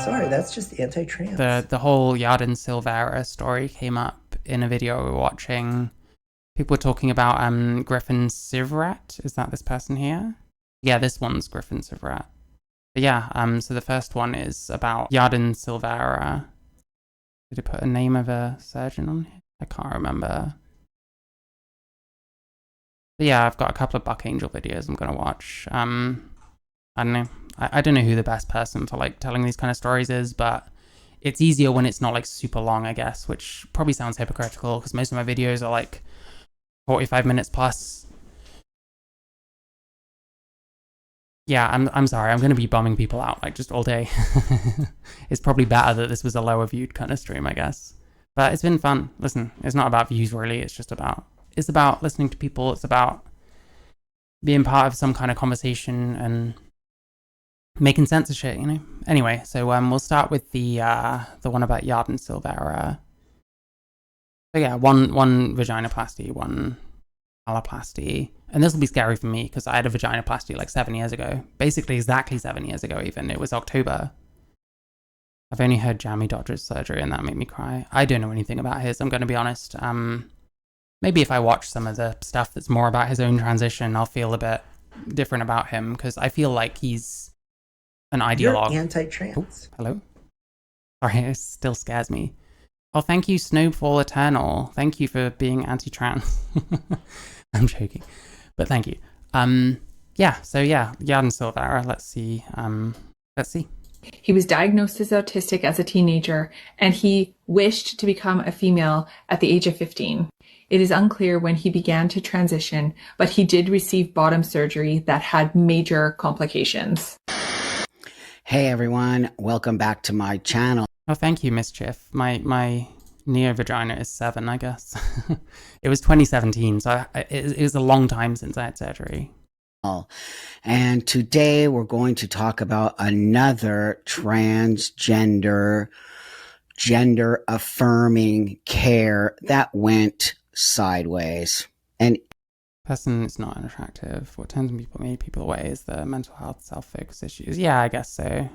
Sorry, that's just anti-trans. The whole Yarden Silveira story came up in a video we were watching. People were talking about Griffin Civet. Is that this person here? Yeah, this one's Griffin Civet. But yeah, so the first one is about Yarden Silveira. Did it put a name of a surgeon on here? I can't remember. But yeah, I've got a couple of Buck Angel videos I'm gonna watch. I don't know. I don't know who the best person for like telling these kind of stories is, but it's easier when it's not like super long, I guess, which probably sounds hypocritical because most of my videos are like 45 minutes plus. Yeah, I'm sorry. I'm going to be bumming people out like just all day. It's probably better that this was a lower viewed kind of stream, I guess. But it's been fun. Listen, it's not about views really. It's about listening to people. It's about being part of some kind of conversation and making sense of shit, you know? Anyway, so we'll start with the one about Yarden Silveira. So yeah, one vaginoplasty, one alloplasty. And this will be scary for me because I had a vaginoplasty like 7 years ago. Basically exactly 7 years ago even. It was October. I've only heard Jamie Dodger's surgery and that made me cry. I don't know anything about his, I'm going to be honest. Maybe if I watch some of the stuff that's more about his own transition, I'll feel a bit different about him because I feel like he's an ideologue. You're anti-trans. Oh, hello? Sorry, it still scares me. Oh, thank you, Snowfall Eternal. Thank you for being anti-trans. I'm joking, but thank you. Yeah, so yeah, Yarden Silveira. Let's see. He was diagnosed as autistic as a teenager, and he wished to become a female at the age of 15. It is unclear when he began to transition, but he did receive bottom surgery that had major complications. Hey everyone, welcome back to my channel. Oh, thank you, Mischief. My neo-vagina is 7, I guess. It was 2017, so it was a long time since I had surgery. And today we're going to talk about another transgender, gender-affirming care that went sideways. And person is not unattractive. What tends to make people away is the mental health self-focus issues. Yeah, I guess so.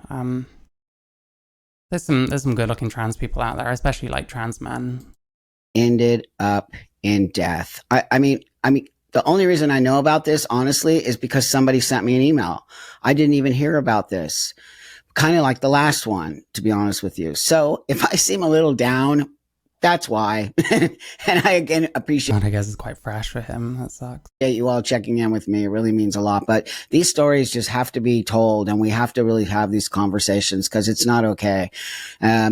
There's some good-looking trans people out there, especially like trans men. Ended up in death. I mean, the only reason I know about this, honestly, is because somebody sent me an email. I didn't even hear about this. Kind of like the last one, to be honest with you. So if I seem a little down, that's why. And I again appreciate. I guess it's quite fresh for him. That sucks. You all checking in with me. It really means a lot. But these stories just have to be told, and we have to really have these conversations because it's not okay.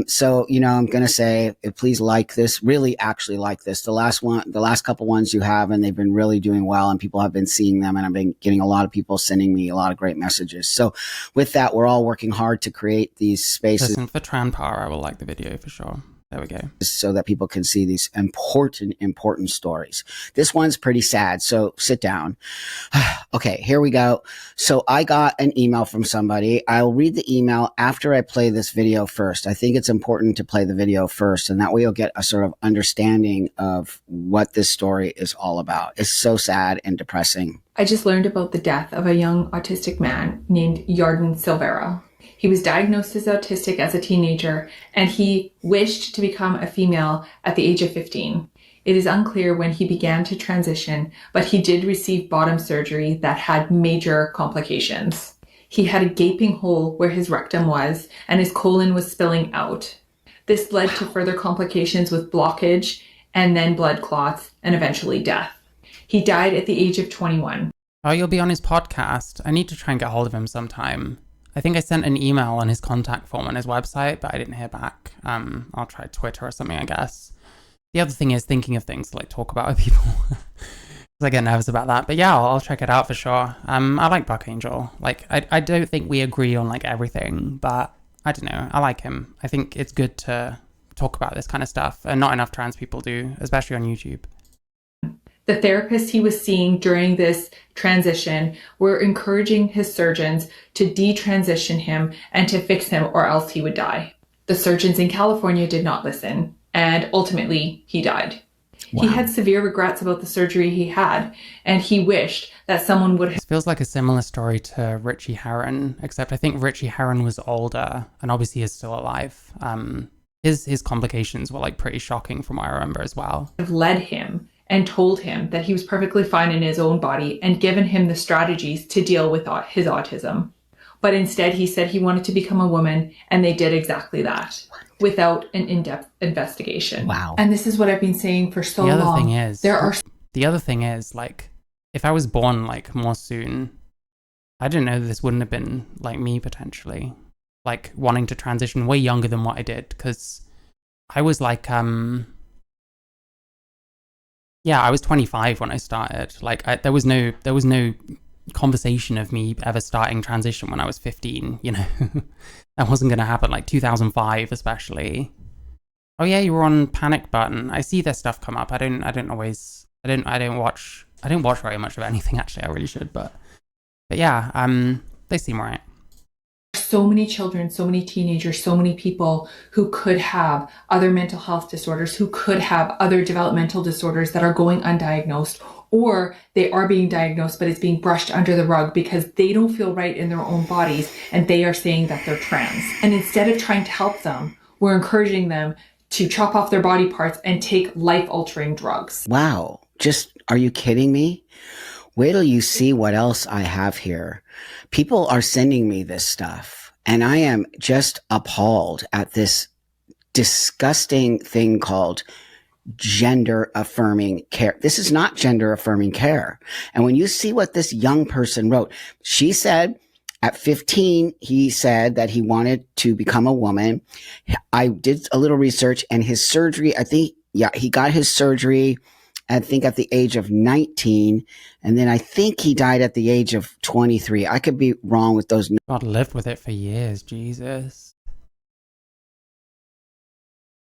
So, you know, I'm going to say, please like this, really actually like this. The last couple ones you have, and they've been really doing well, and people have been seeing them, and I've been getting a lot of people sending me a lot of great messages. So with that, we're all working hard to create these spaces. Listen, for Tran Power, I will like the video for sure. There we go. So that people can see these important stories. This one's pretty sad, so sit down. Okay, here we go. So I got an email from somebody. I'll read the email after I play this video first. I think it's important to play the video first, and that way you'll get a sort of understanding of what this story is all about. It's so sad and depressing. I just learned about the death of a young autistic man named Yarden Silveira. He was diagnosed as autistic as a teenager, and he wished to become a female at the age of 15. It is unclear when he began to transition, but he did receive bottom surgery that had major complications. He had a gaping hole where his rectum was, and his colon was spilling out. This led to further complications with blockage, and then blood clots, and eventually death. He died at the age of 21. Oh, you'll be on his podcast. I need to try and get hold of him sometime. I think I sent an email on his contact form on his website, but I didn't hear back. I'll try Twitter or something, I guess. The other thing is thinking of things to like talk about with people. Because I get nervous about that. But yeah, I'll check it out for sure. I like Buck Angel. Like, I don't think we agree on like everything, but I don't know. I like him. I think it's good to talk about this kind of stuff. And not enough trans people do, especially on YouTube. The therapists he was seeing during this transition were encouraging his surgeons to detransition him and to fix him or else he would die. The surgeons in California did not listen, and ultimately he died. He had severe regrets about the surgery he had, and he wished that someone would have. This feels like a similar story to Richie Herron, except I think Richie Herron was older and obviously is still alive. His complications were like pretty shocking from what I remember as well. Led him and told him that he was perfectly fine in his own body and given him the strategies to deal with his autism. But instead, he said he wanted to become a woman, and they did exactly that without an in-depth investigation. Wow. And this is what I've been saying for so long. The other thing is, like, if I was born, like, more soon, I didn't know this wouldn't have been, like, me, potentially. Like, wanting to transition way younger than what I did, because I was, like, I was 25 when I started. Like, there was no conversation of me ever starting transition when I was 15, you know. That wasn't going to happen, like 2005 especially. Oh yeah, you were on Panic Button. I see their stuff come up. I don't watch very much of anything, actually. I really should, but yeah, they seem right. So many children, so many teenagers, so many people who could have other mental health disorders, who could have other developmental disorders that are going undiagnosed, or they are being diagnosed, but it's being brushed under the rug because they don't feel right in their own bodies and they are saying that they're trans. And instead of trying to help them, we're encouraging them to chop off their body parts and take life-altering drugs. Wow. Are you kidding me? Wait till you see what else I have here. People are sending me this stuff, and I am just appalled at this disgusting thing called gender affirming care. This is not gender affirming care. And when you see what this young person wrote, she said at 15, he said that he wanted to become a woman. I did a little research, and his surgery, he got his surgery, I think at the age of 19. And then I think he died at the age of 23. I could be wrong with those. God, lived with it for years, Jesus.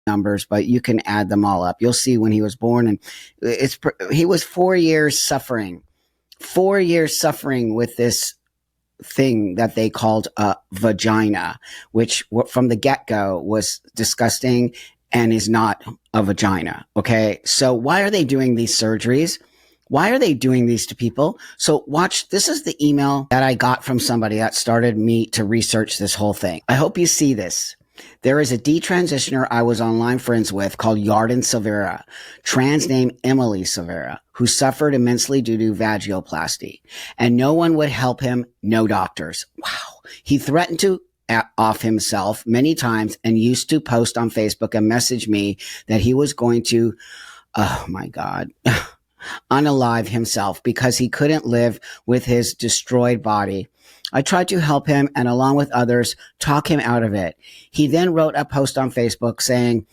Numbers, but you can add them all up. You'll see when he was born, and he was 4 years suffering with this thing that they called a vagina, which from the get-go was disgusting and is not a vagina. Okay. So why are they doing these surgeries? Why are they doing these to people? So watch, this is the email that I got from somebody that started me to research this whole thing. I hope you see this. There is a detransitioner I was online friends with called Yarden Silveira, trans name Emily Silveira, who suffered immensely due to vaginoplasty. And no one would help him, no doctors. Wow. He threatened to off himself many times and used to post on Facebook and message me that he was going to, oh my God, unalive himself because he couldn't live with his destroyed body. I tried to help him and along with others talk him out of it. He then wrote a post on Facebook saying,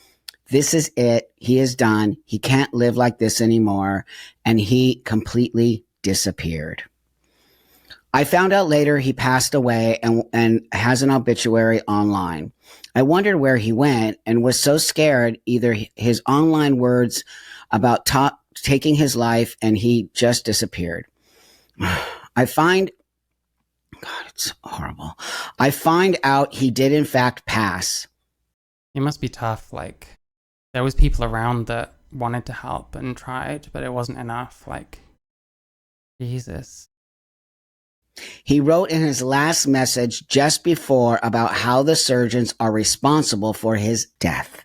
this is it. He is done. He can't live like this anymore. And he completely disappeared. I found out later he passed away and has an obituary online. I wondered where he went and was so scared, either his online words about taking his life, and he just disappeared. God, it's horrible. I find out he did in fact pass. It must be tough. Like, there was people around that wanted to help and tried, but it wasn't enough. Like, Jesus. He wrote in his last message just before about how the surgeons are responsible for his death.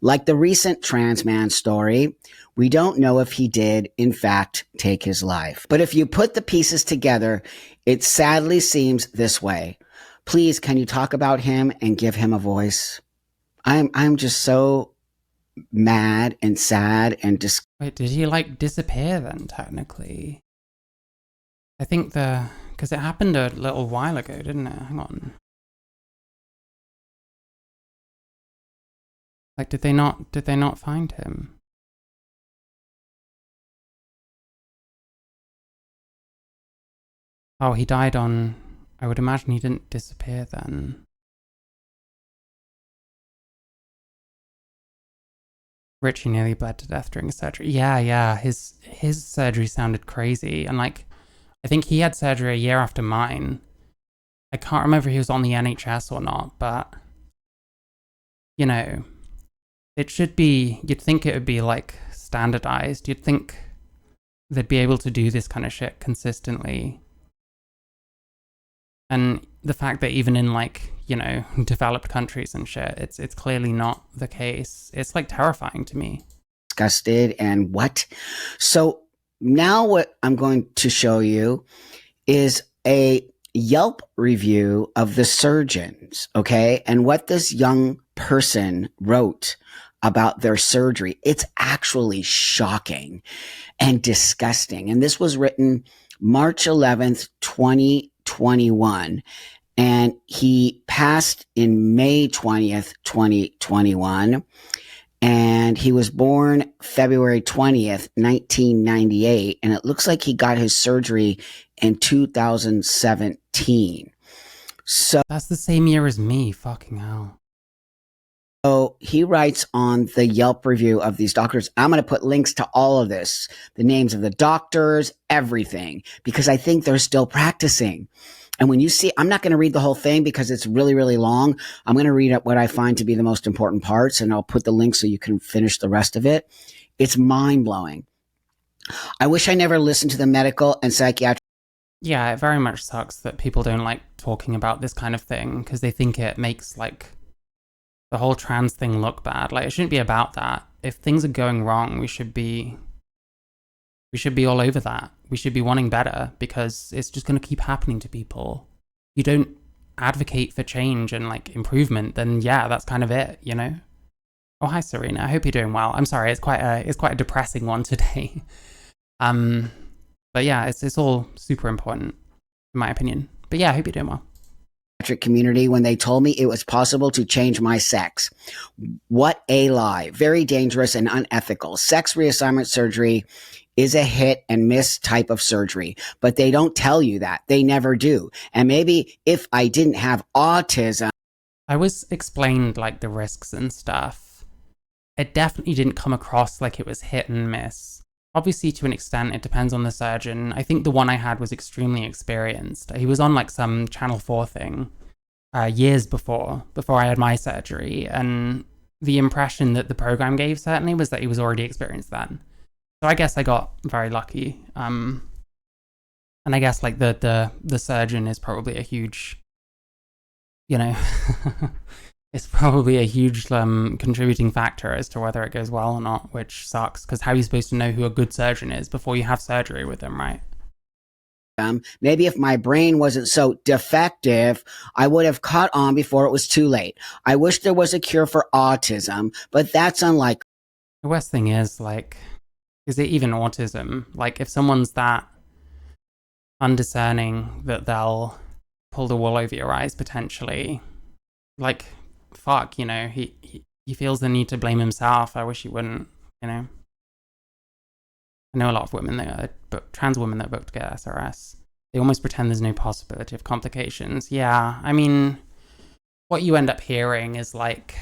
Like the recent trans man story, we don't know if he did, in fact, take his life. But if you put the pieces together, it sadly seems this way. Please, can you talk about him and give him a voice? I'm just so mad and sad and Wait, did he like disappear then, technically? I think because it happened a little while ago, didn't it? Hang on. Like, did they not find him? Oh, he died on, I would imagine he didn't disappear then. Richie nearly bled to death during surgery. Yeah, his surgery sounded crazy. And like, I think he had surgery a year after mine. I can't remember if he was on the NHS or not, but, you know, it should be, you'd think it would be like standardized. You'd think they'd be able to do this kind of shit consistently. And the fact that even in like, you know, developed countries and shit, it's clearly not the case. It's like terrifying to me. Disgusted and what? So now what I'm going to show you is a Yelp review of the surgeons, okay? And what this young person wrote about their surgery. It's actually shocking and disgusting. And this was written March 11th, 2021. And he passed in May 20th, 2021. And he was born February 20th, 1998. And it looks like he got his surgery in 2017. So That's the same year as me. Fucking hell. So he writes on the Yelp review of these doctors. I'm going to put links to all of this, the names of the doctors, everything, because I think they're still practicing. And when you see, I'm not going to read the whole thing because it's really, really long. I'm going to read up what I find to be the most important parts, and I'll put the link so you can finish the rest of it. It's mind blowing. I wish I never listened to the medical and psychiatric. Yeah, it very much sucks that people don't like talking about this kind of thing because they think it makes like the whole trans thing look bad. Like, it shouldn't be about that. If things are going wrong, we should be all over that. We should be wanting better because it's just going to keep happening to people. You don't advocate for change and like improvement, then yeah, that's kind of it, you know? Oh, hi Serena. I hope you're doing well. I'm sorry, it's quite a depressing one today. But yeah, it's all super important in my opinion. But yeah, I hope you're doing well. Community when they told me it was possible to change my sex. What a lie. Very dangerous and unethical. Sex reassignment surgery is a hit and miss type of surgery, but they don't tell you that. They never do. And maybe if I didn't have autism. I was explained like the risks and stuff. It definitely didn't come across like it was hit and miss. Obviously, to an extent, it depends on the surgeon. I think the one I had was extremely experienced. He was on like some Channel 4 thing years before I had my surgery. And the impression that the program gave certainly was that he was already experienced then. So I guess I got very lucky. And I guess like the surgeon is probably a huge, you know, it's probably a huge contributing factor as to whether it goes well or not, which sucks, because how are you supposed to know who a good surgeon is before you have surgery with them, right? Maybe if my brain wasn't so defective, I would have caught on before it was too late. I wish there was a cure for autism, but that's unlikely. The worst thing is, like, is it even autism? Like, if someone's that undiscerning that they'll pull the wool over your eyes potentially, like, fuck, you know, he feels the need to blame himself. I wish he wouldn't, you know. I know a lot of women trans women that book to get SRS. They almost pretend there's no possibility of complications. Yeah, I mean, what you end up hearing is like,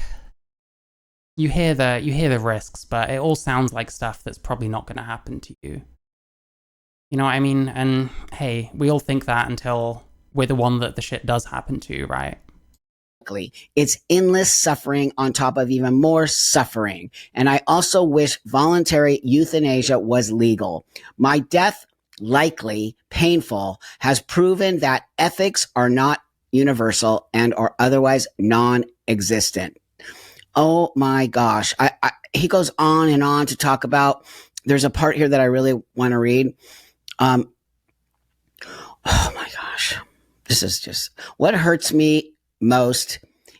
you hear the risks, but it all sounds like stuff that's probably not going to happen to you. You know what I mean? And hey, we all think that until we're the one that the shit does happen to, right? It's endless suffering on top of even more suffering. And I also wish voluntary euthanasia was legal. My death, likely painful, has proven that ethics are not universal and are otherwise non-existent. Oh my gosh. He goes on and on to talk about, there's a part here that I really want to read. Oh my gosh. This is just, what hurts me most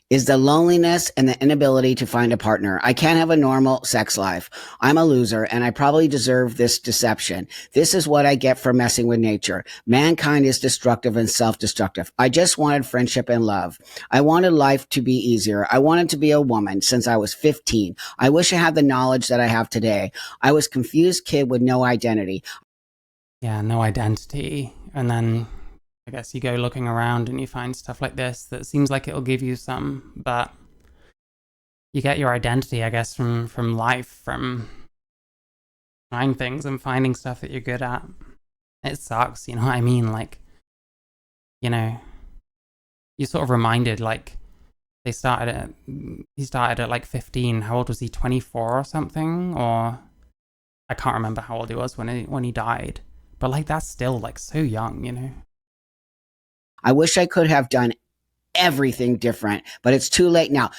is the loneliness and the inability to find a partner. I can't have a normal sex life. I'm a loser and I probably deserve this deception. This is what I get for messing with nature. Mankind is destructive and self-destructive. I just wanted friendship and love. I wanted life to be easier. I wanted to be a woman since I was 15. I wish I had the knowledge that I have today. I was a confused kid with no identity. Yeah, no identity. And then I guess you go looking around and you find stuff like this that seems like it'll give you some, but you get your identity, I guess, from life, from trying things and finding stuff that you're good at. It sucks, you know what I mean? Like, you know, you're sort of reminded, like, he started at like 15. How old was he? 24 or something? Or I can't remember how old he was when he died, but like that's still like so young, you know. I wish I could have done everything different, but it's too late now.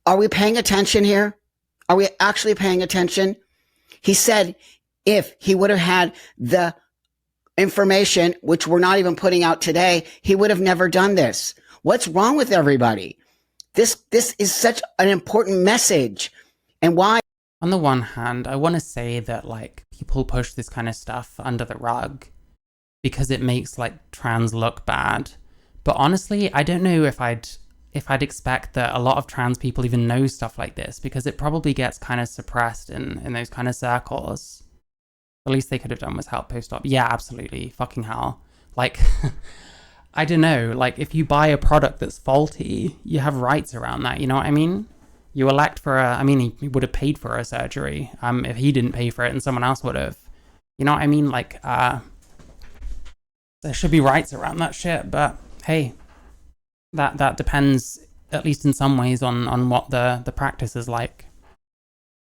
Are we paying attention here? Are we actually paying attention? He said if he would have had the information, which we're not even putting out today, he would have never done this. What's wrong with everybody? This is such an important message. And why? On the one hand, I want to say that like people push this kind of stuff under the rug because it makes like trans look bad. But honestly, I don't know if I'd expect that a lot of trans people even know stuff like this, because it probably gets kind of suppressed in those kind of circles. The least they could have done was help post-op. Yeah, absolutely. Fucking hell. Like, I don't know. Like, if you buy a product that's faulty, you have rights around that. You know what I mean? You elect for he would have paid for a surgery if he didn't pay for it and someone else would have. You know what I mean? Like, there should be rights around that shit. But hey, that depends, at least in some ways, on what the practice is like.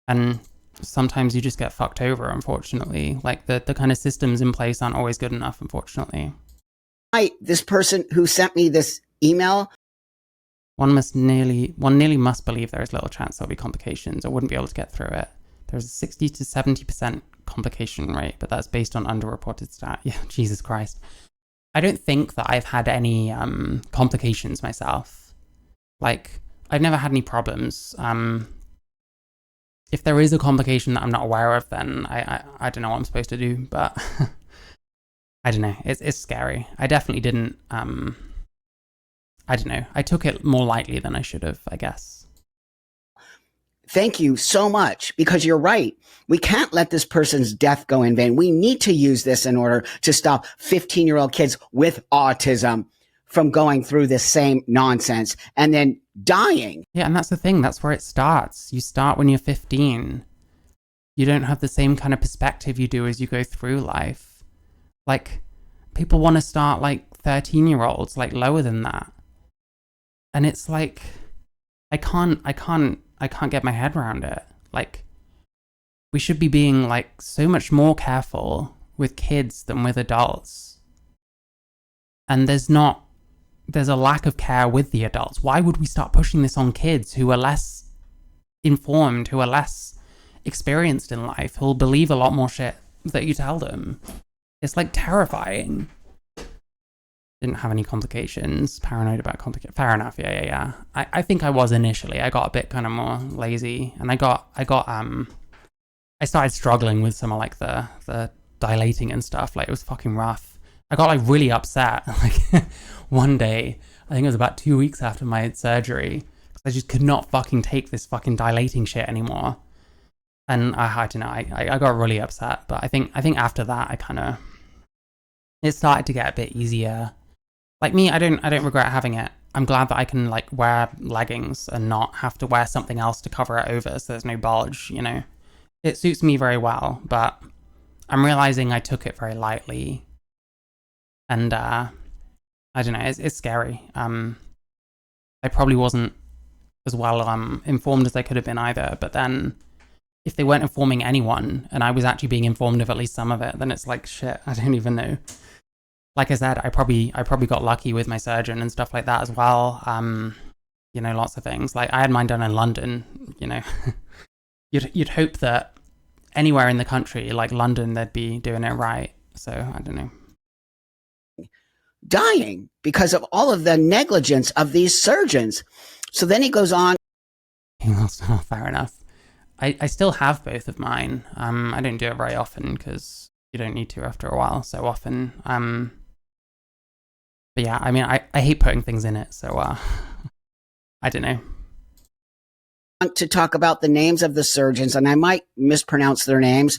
And sometimes you just get fucked over, unfortunately. Like the kind of systems in place aren't always good enough, unfortunately. This person who sent me this email, one nearly must believe there is little chance there'll be complications or wouldn't be able to get through it. There's a 60 to 70% complication rate, but that's based on underreported stat. Yeah, Jesus Christ. I don't think that I've had any complications myself. Like, I've never had any problems. If there is a complication that I'm not aware of, then I don't know what I'm supposed to do, but I don't know. It's scary. I definitely didn't, I don't know. I took it more lightly than I should have, I guess. thank you so much, because you're right. We can't let this person's death go in vain. We need to use this in order to stop 15-year-old kids with autism from going through this same nonsense and then dying. Yeah, and that's the thing. That's where it starts. You start when you're 15. You don't have the same kind of perspective you do as you go through life. Like, people want to start like 13-year-olds, like lower than that. And it's like, I can't get my head around it. Like, we should be being like so much more careful with kids than with adults. And there's a lack of care with the adults. Why would we start pushing this on kids who are less informed, who are less experienced in life, who'll believe a lot more shit that you tell them? It's like terrifying. Didn't have any complications. Paranoid about complications. Fair enough. Yeah. I think I was initially. I got a bit kind of more lazy, and I started struggling with some of like the dilating and stuff. Like, it was fucking rough. I got like really upset. Like one day, I think it was about 2 weeks after my surgery, because I just could not fucking take this fucking dilating shit anymore. And I don't know. I got really upset. But I think after that, it started to get a bit easier. Like me, I don't regret having it. I'm glad that I can like wear leggings and not have to wear something else to cover it over, so there's no bulge, you know. It suits me very well, but I'm realizing I took it very lightly. And I don't know, it's scary. I probably wasn't as well informed as I could have been either, but then if they weren't informing anyone and I was actually being informed of at least some of it, then it's like, shit, I don't even know. Like I said, I probably got lucky with my surgeon and stuff like that as well. You know, lots of things. Like, I had mine done in London, you know. You'd hope that anywhere in the country, like London, they'd be doing it right. So, I don't know. Dying because of all of the negligence of these surgeons. So then he goes on. Fair enough. I still have both of mine. I don't do it very often because you don't need to after a while so often. But yeah, I mean, I hate putting things in it, so I don't know. To talk about the names of the surgeons, and I might mispronounce their names,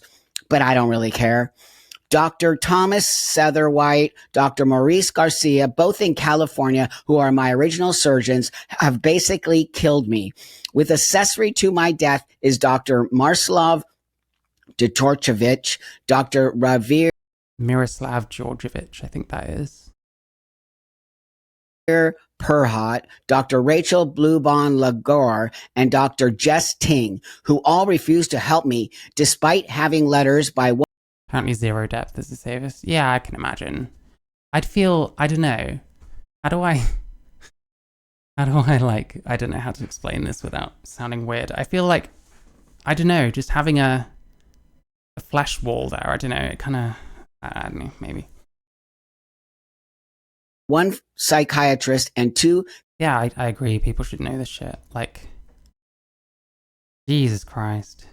but I don't really care. Dr. Thomas Satterwhite, Dr. Maurice Garcia, both in California, who are my original surgeons, have basically killed me. With accessory to my death is Dr. Marslav Djordjevic, Dr. Miroslav Djordjevic, I think that is. Perhot, Dr. Rachel Bluebon Lagore, and Dr. Jess Ting, who all refused to help me despite having letters by Apparently zero depth is the safest. Yeah, I can imagine. I'd feel, I don't know. How do I like, I don't know how to explain this without sounding weird. I feel like, I don't know, just having a flesh wall there, I don't know, it kind of, I don't know, maybe. one psychiatrist and two. Yeah, I agree. People should know this shit. Like, Jesus Christ.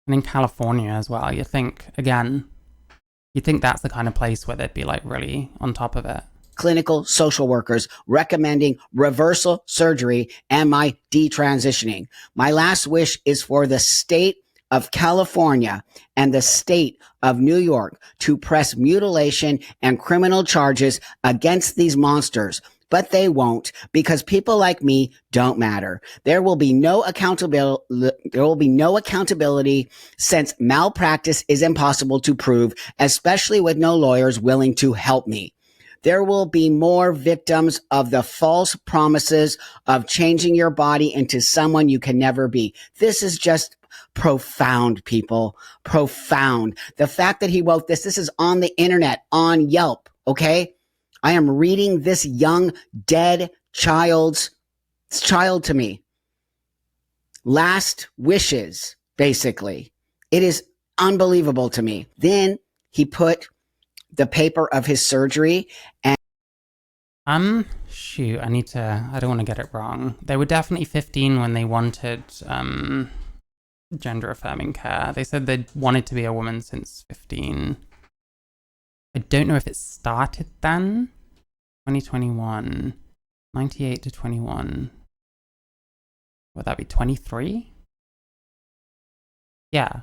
And in California as well, you'd think that's the kind of place where they'd be like really on top of it. Clinical social workers recommending reversal surgery and my detransitioning. My last wish is for the state of California and the state of New York to press mutilation and criminal charges against these monsters. But they won't, because people like me don't matter. There will be no accountability since malpractice is impossible to prove, especially with no lawyers willing to help me. There will be more victims of the false promises of changing your body into someone you can never be. This is just profound, people. Profound. The fact that he wrote this is on the internet, on Yelp, okay? I am reading this young, dead child to me. Last wishes, basically. It is unbelievable to me. Then he put the paper of his surgery and shoot, I don't want to get it wrong. They were definitely 15 when they wanted gender affirming care. They said they'd wanted to be a woman since 15. I don't know if it started then. 2021, 98 to 21. Would that be 23? Yeah.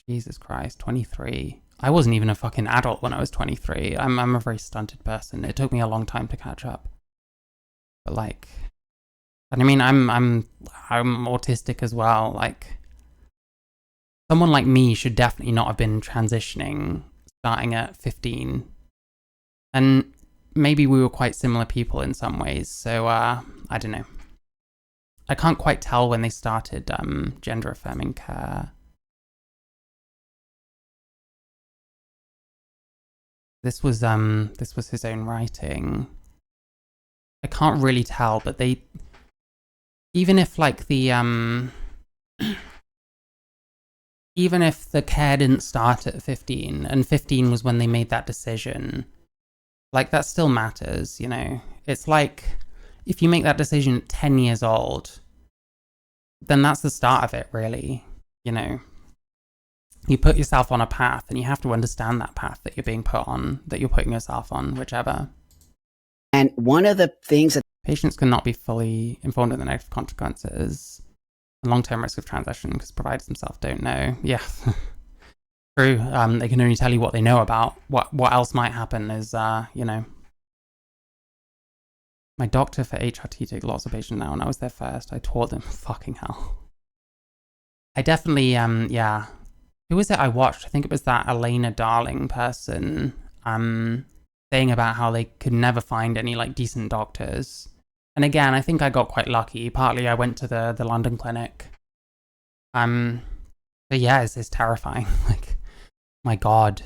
Jesus Christ, 23. I wasn't even a fucking adult when I was 23. I'm a very stunted person. It took me a long time to catch up. But like, and I mean, I'm autistic as well. Like, someone like me should definitely not have been transitioning starting at 15. And maybe we were quite similar people in some ways. So I don't know. I can't quite tell when they started gender affirming care. This was his own writing. I can't really tell, but they, even if like the even if the care didn't start at 15 and 15 was when they made that decision, like that still matters, you know. It's like if you make that decision at 10 years old, then that's the start of it, really, you know. You put yourself on a path and you have to understand that path that you're being put on, that you're putting yourself on, whichever. And one of the things that patients cannot be fully informed of the negative consequences and long-term risk of transition because providers themselves don't know. Yeah, true. They can only tell you what they know about. What else might happen is, you know. My doctor for HRT takes lots of patients now, and I was there first. I taught them. Fucking hell. I definitely, yeah. Who was it I watched? I think it was that Elena Darling person, saying about how they could never find any like decent doctors. And again, I think I got quite lucky. Partly I went to the London clinic. But yeah, it's terrifying. Like, my God.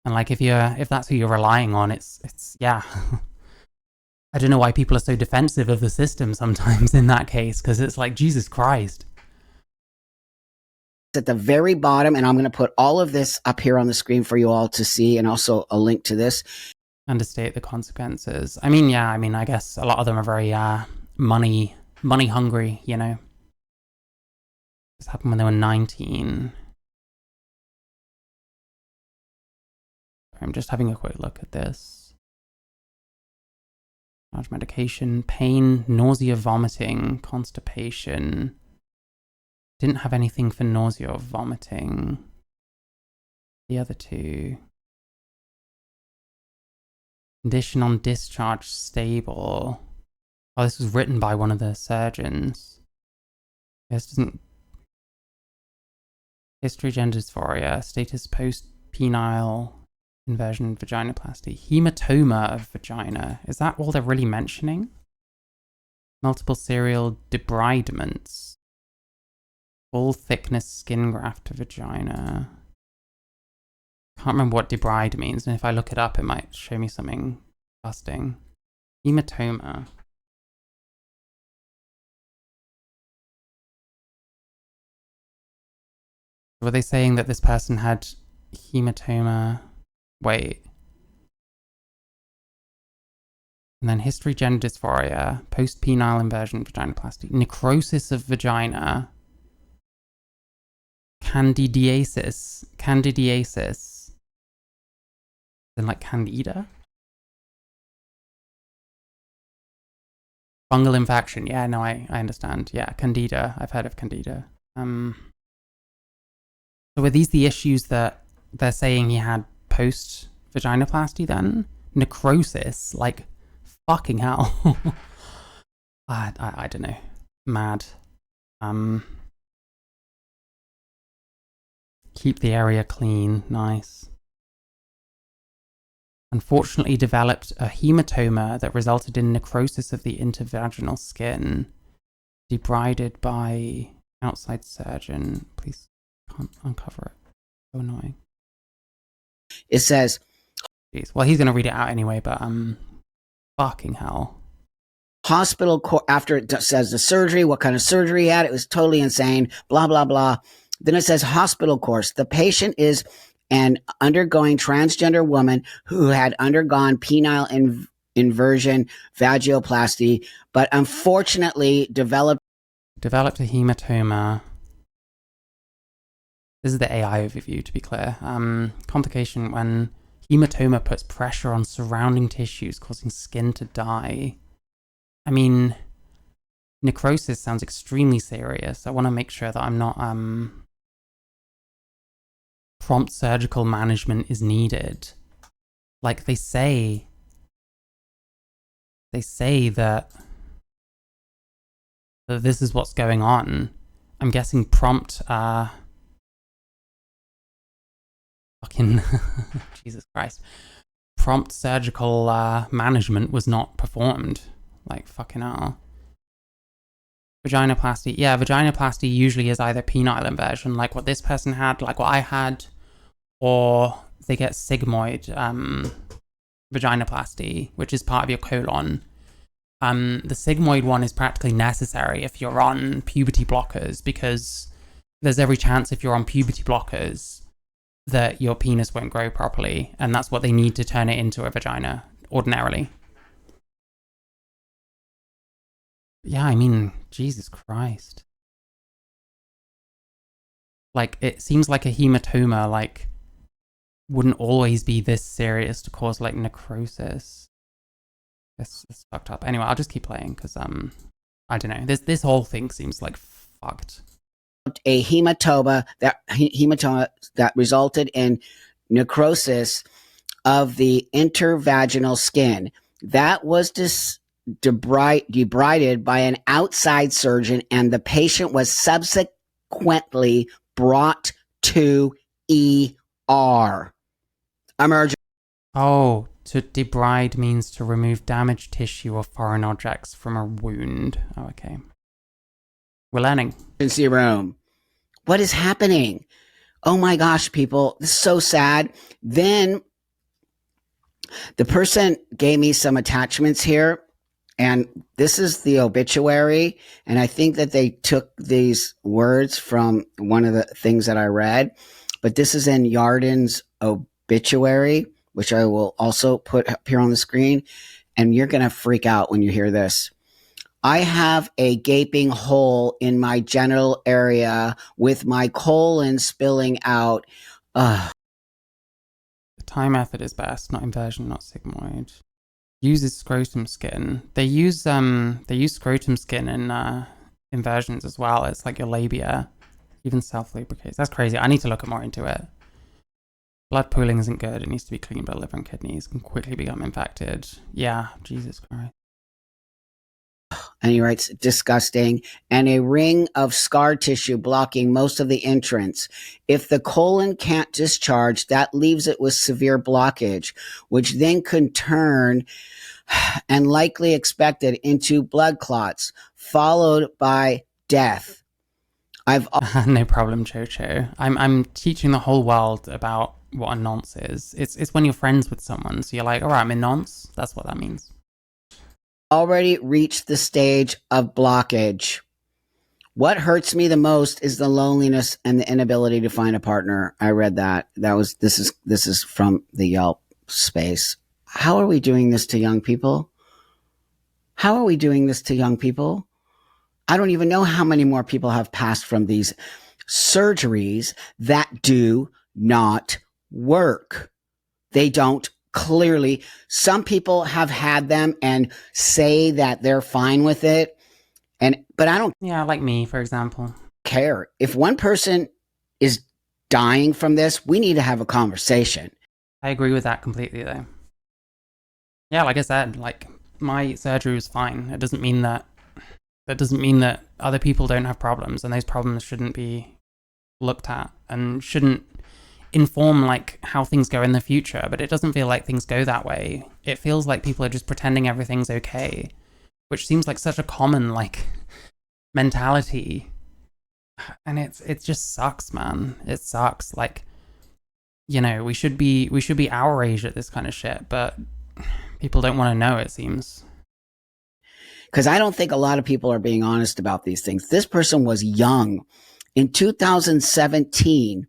And like if that's who you're relying on, it's yeah. I don't know why people are so defensive of the system sometimes in that case, because it's like, Jesus Christ. At the very bottom, and I'm going to put all of this up here on the screen for you all to see, and also a link to this. Understate the consequences. I mean, yeah, I guess a lot of them are very money hungry, you know. This happened when they were 19. I'm just having a quick look at this. Large medication, pain, nausea, vomiting, constipation. Didn't have anything for nausea or vomiting. The other two. Condition on discharge stable. Oh, this was written by one of the surgeons. This doesn't. History, gender dysphoria, status post-penile inversion vaginoplasty. Hematoma of vagina. Is that all they're really mentioning? Multiple serial debridements. Full thickness skin graft to vagina. Can't remember what debride means, and if I look it up, it might show me something busting. Hematoma. Were they saying that this person had hematoma? Wait. And then history, gender dysphoria, post-penile inversion vaginoplasty, necrosis of vagina, candidiasis, then like candida? Fungal infection, yeah, no, I understand. Yeah, candida, I've heard of candida. So are these the issues that they're saying he had post-vaginoplasty then? Necrosis, like, fucking hell. I don't know. Mad. Keep the area clean. Nice. Unfortunately developed a hematoma that resulted in necrosis of the intervaginal skin. Debrided by outside surgeon. Please can't uncover it. So annoying. It says... Jeez. Well, he's going to read it out anyway, but fucking hell. Hospital after it says the surgery, what kind of surgery he had, it was totally insane, blah, blah, blah. Then it says hospital course. The patient is an undergoing transgender woman who had undergone penile inversion vaginoplasty, but unfortunately developed a hematoma. This is the AI overview, to be clear. Complication when hematoma puts pressure on surrounding tissues, causing skin to die. I mean, necrosis sounds extremely serious. I want to make sure that I'm not... prompt surgical management is needed. Like, they say that this is what's going on. I'm guessing prompt... fucking... Jesus Christ. Prompt surgical management was not performed. Like, fucking hell. Vaginoplasty. Yeah, vaginoplasty usually is either penile inversion, like what this person had, like what I had, or they get sigmoid vaginoplasty, which is part of your colon. The sigmoid one is practically necessary if you're on puberty blockers, because there's every chance if you're on puberty blockers that your penis won't grow properly, and that's what they need to turn it into a vagina, ordinarily. Yeah, I mean, Jesus Christ. Like, it seems like a hematoma, like, wouldn't always be this serious to cause, like, necrosis. It's fucked up. Anyway, I'll just keep playing, because, I don't know. This whole thing seems, like, fucked. A hematoma that resulted in necrosis of the intervaginal skin. That was debrided by an outside surgeon, and the patient was subsequently brought to ER. Emergency. Oh, to debride means to remove damaged tissue or foreign objects from a wound. Oh, okay. We're learning. Emergency room. What is happening? Oh my gosh, people. This is so sad. Then the person gave me some attachments here, and this is the obituary. And I think that they took these words from one of the things that I read, but this is in Yarden's obituary, which I will also put up here on the screen. And you're going to freak out when you hear this. I have a gaping hole in my genital area with my colon spilling out. The Thai method is best, not inversion, not sigmoid. Uses scrotum skin. They use scrotum skin in inversions as well. It's like your labia. Even self-lubricates. That's crazy. I need to look more into it. Blood pooling isn't good. It needs to be cleaned by liver and kidneys. Can quickly become infected. Yeah, Jesus Christ. And he writes, disgusting, and a ring of scar tissue blocking most of the entrance. If the colon can't discharge, that leaves it with severe blockage, which then can turn and likely expected into blood clots, followed by death. No problem, Chocho. I'm teaching the whole world about what a nonce is. It's when you're friends with someone, so you're like, all right, I'm a nonce. That's what that means. Already reached the stage of blockage. What hurts me the most is the loneliness and the inability to find a partner. I read that. This is from the Yelp space. How are we doing this to young people? How are we doing this to young people? I don't even know how many more people have passed from these surgeries that do not work. They don't. Clearly, some people have had them and say that they're fine with it. But I don't like me, for example. care. If one person is dying from this, we need to have a conversation. I agree with that completely, though. Yeah, like I said, like my surgery was fine. It doesn't mean that other people don't have problems, and those problems shouldn't be looked at and shouldn't inform like how things go in the future. But it doesn't feel like things go that way. It feels like people are just pretending everything's okay, which seems like such a common like mentality, and it just sucks, man. It sucks. Like, you know, we should be our age at this kind of shit, but people don't want to know, it seems. Because I don't think a lot of people are being honest about these things. This person was young. In 2017,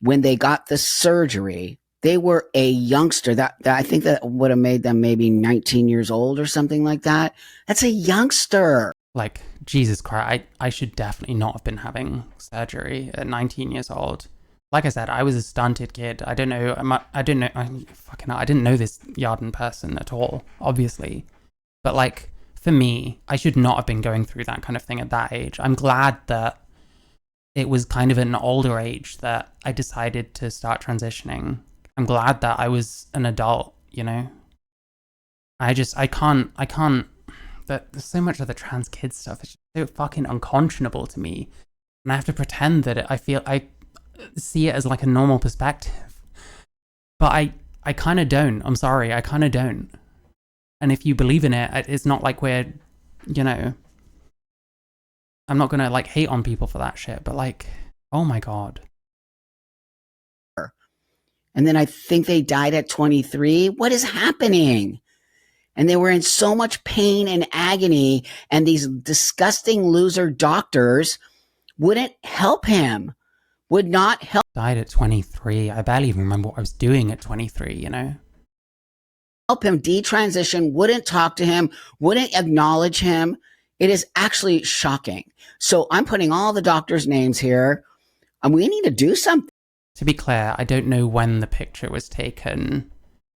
when they got the surgery, they were a youngster. That I think that would have made them maybe 19 years old or something like that. That's a youngster. Like, Jesus Christ, I should definitely not have been having surgery at 19 years old. Like I said, I was a stunted kid. I didn't know this Yarden person at all, obviously. But like, for me, I should not have been going through that kind of thing at that age. I'm glad that it was kind of at an older age that I decided to start transitioning. I'm glad that I was an adult, you know? I can't, that there's so much of the trans kid stuff. It's just so fucking unconscionable to me. And I have to pretend that I see it as like a normal perspective. But I kind of don't. I'm sorry, I kind of don't. And if you believe in it, it's not like we're, you know, I'm not going to like hate on people for that shit, but like, oh my God. And then I think they died at 23. What is happening? And they were in so much pain and agony, and these disgusting loser doctors wouldn't help him, would not help. Died at 23. I barely even remember what I was doing at 23, you know? Help him detransition, wouldn't talk to him, wouldn't acknowledge him. It is actually shocking. So I'm putting all the doctors' names here, and we need to do something. To be clear, I don't know when the picture was taken,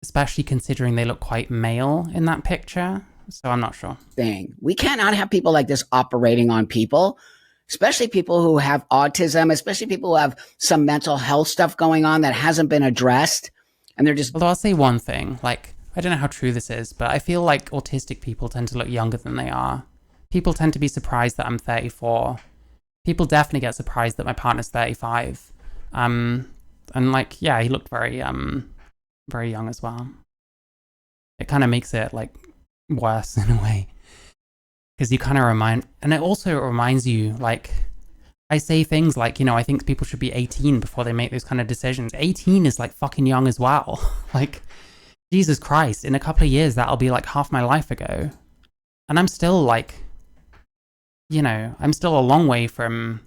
especially considering they look quite male in that picture. So I'm not sure. We cannot have people like this operating on people, especially people who have autism, especially people who have some mental health stuff going on that hasn't been addressed. And they're just... Although I'll say one thing, like, I don't know how true this is, but I feel like autistic people tend to look younger than they are. People tend to be surprised that I'm 34. People definitely get surprised that my partner's 35. And like, yeah, he looked very young as well. It kind of makes it like worse in a way, because you kind of and it also reminds you, like, I say things like, you know, I think people should be 18 before they make those kind of decisions. 18 is like fucking young as well. Like, Jesus Christ, in a couple of years, that'll be like half my life ago. And I'm still like, you know, I'm still a long way from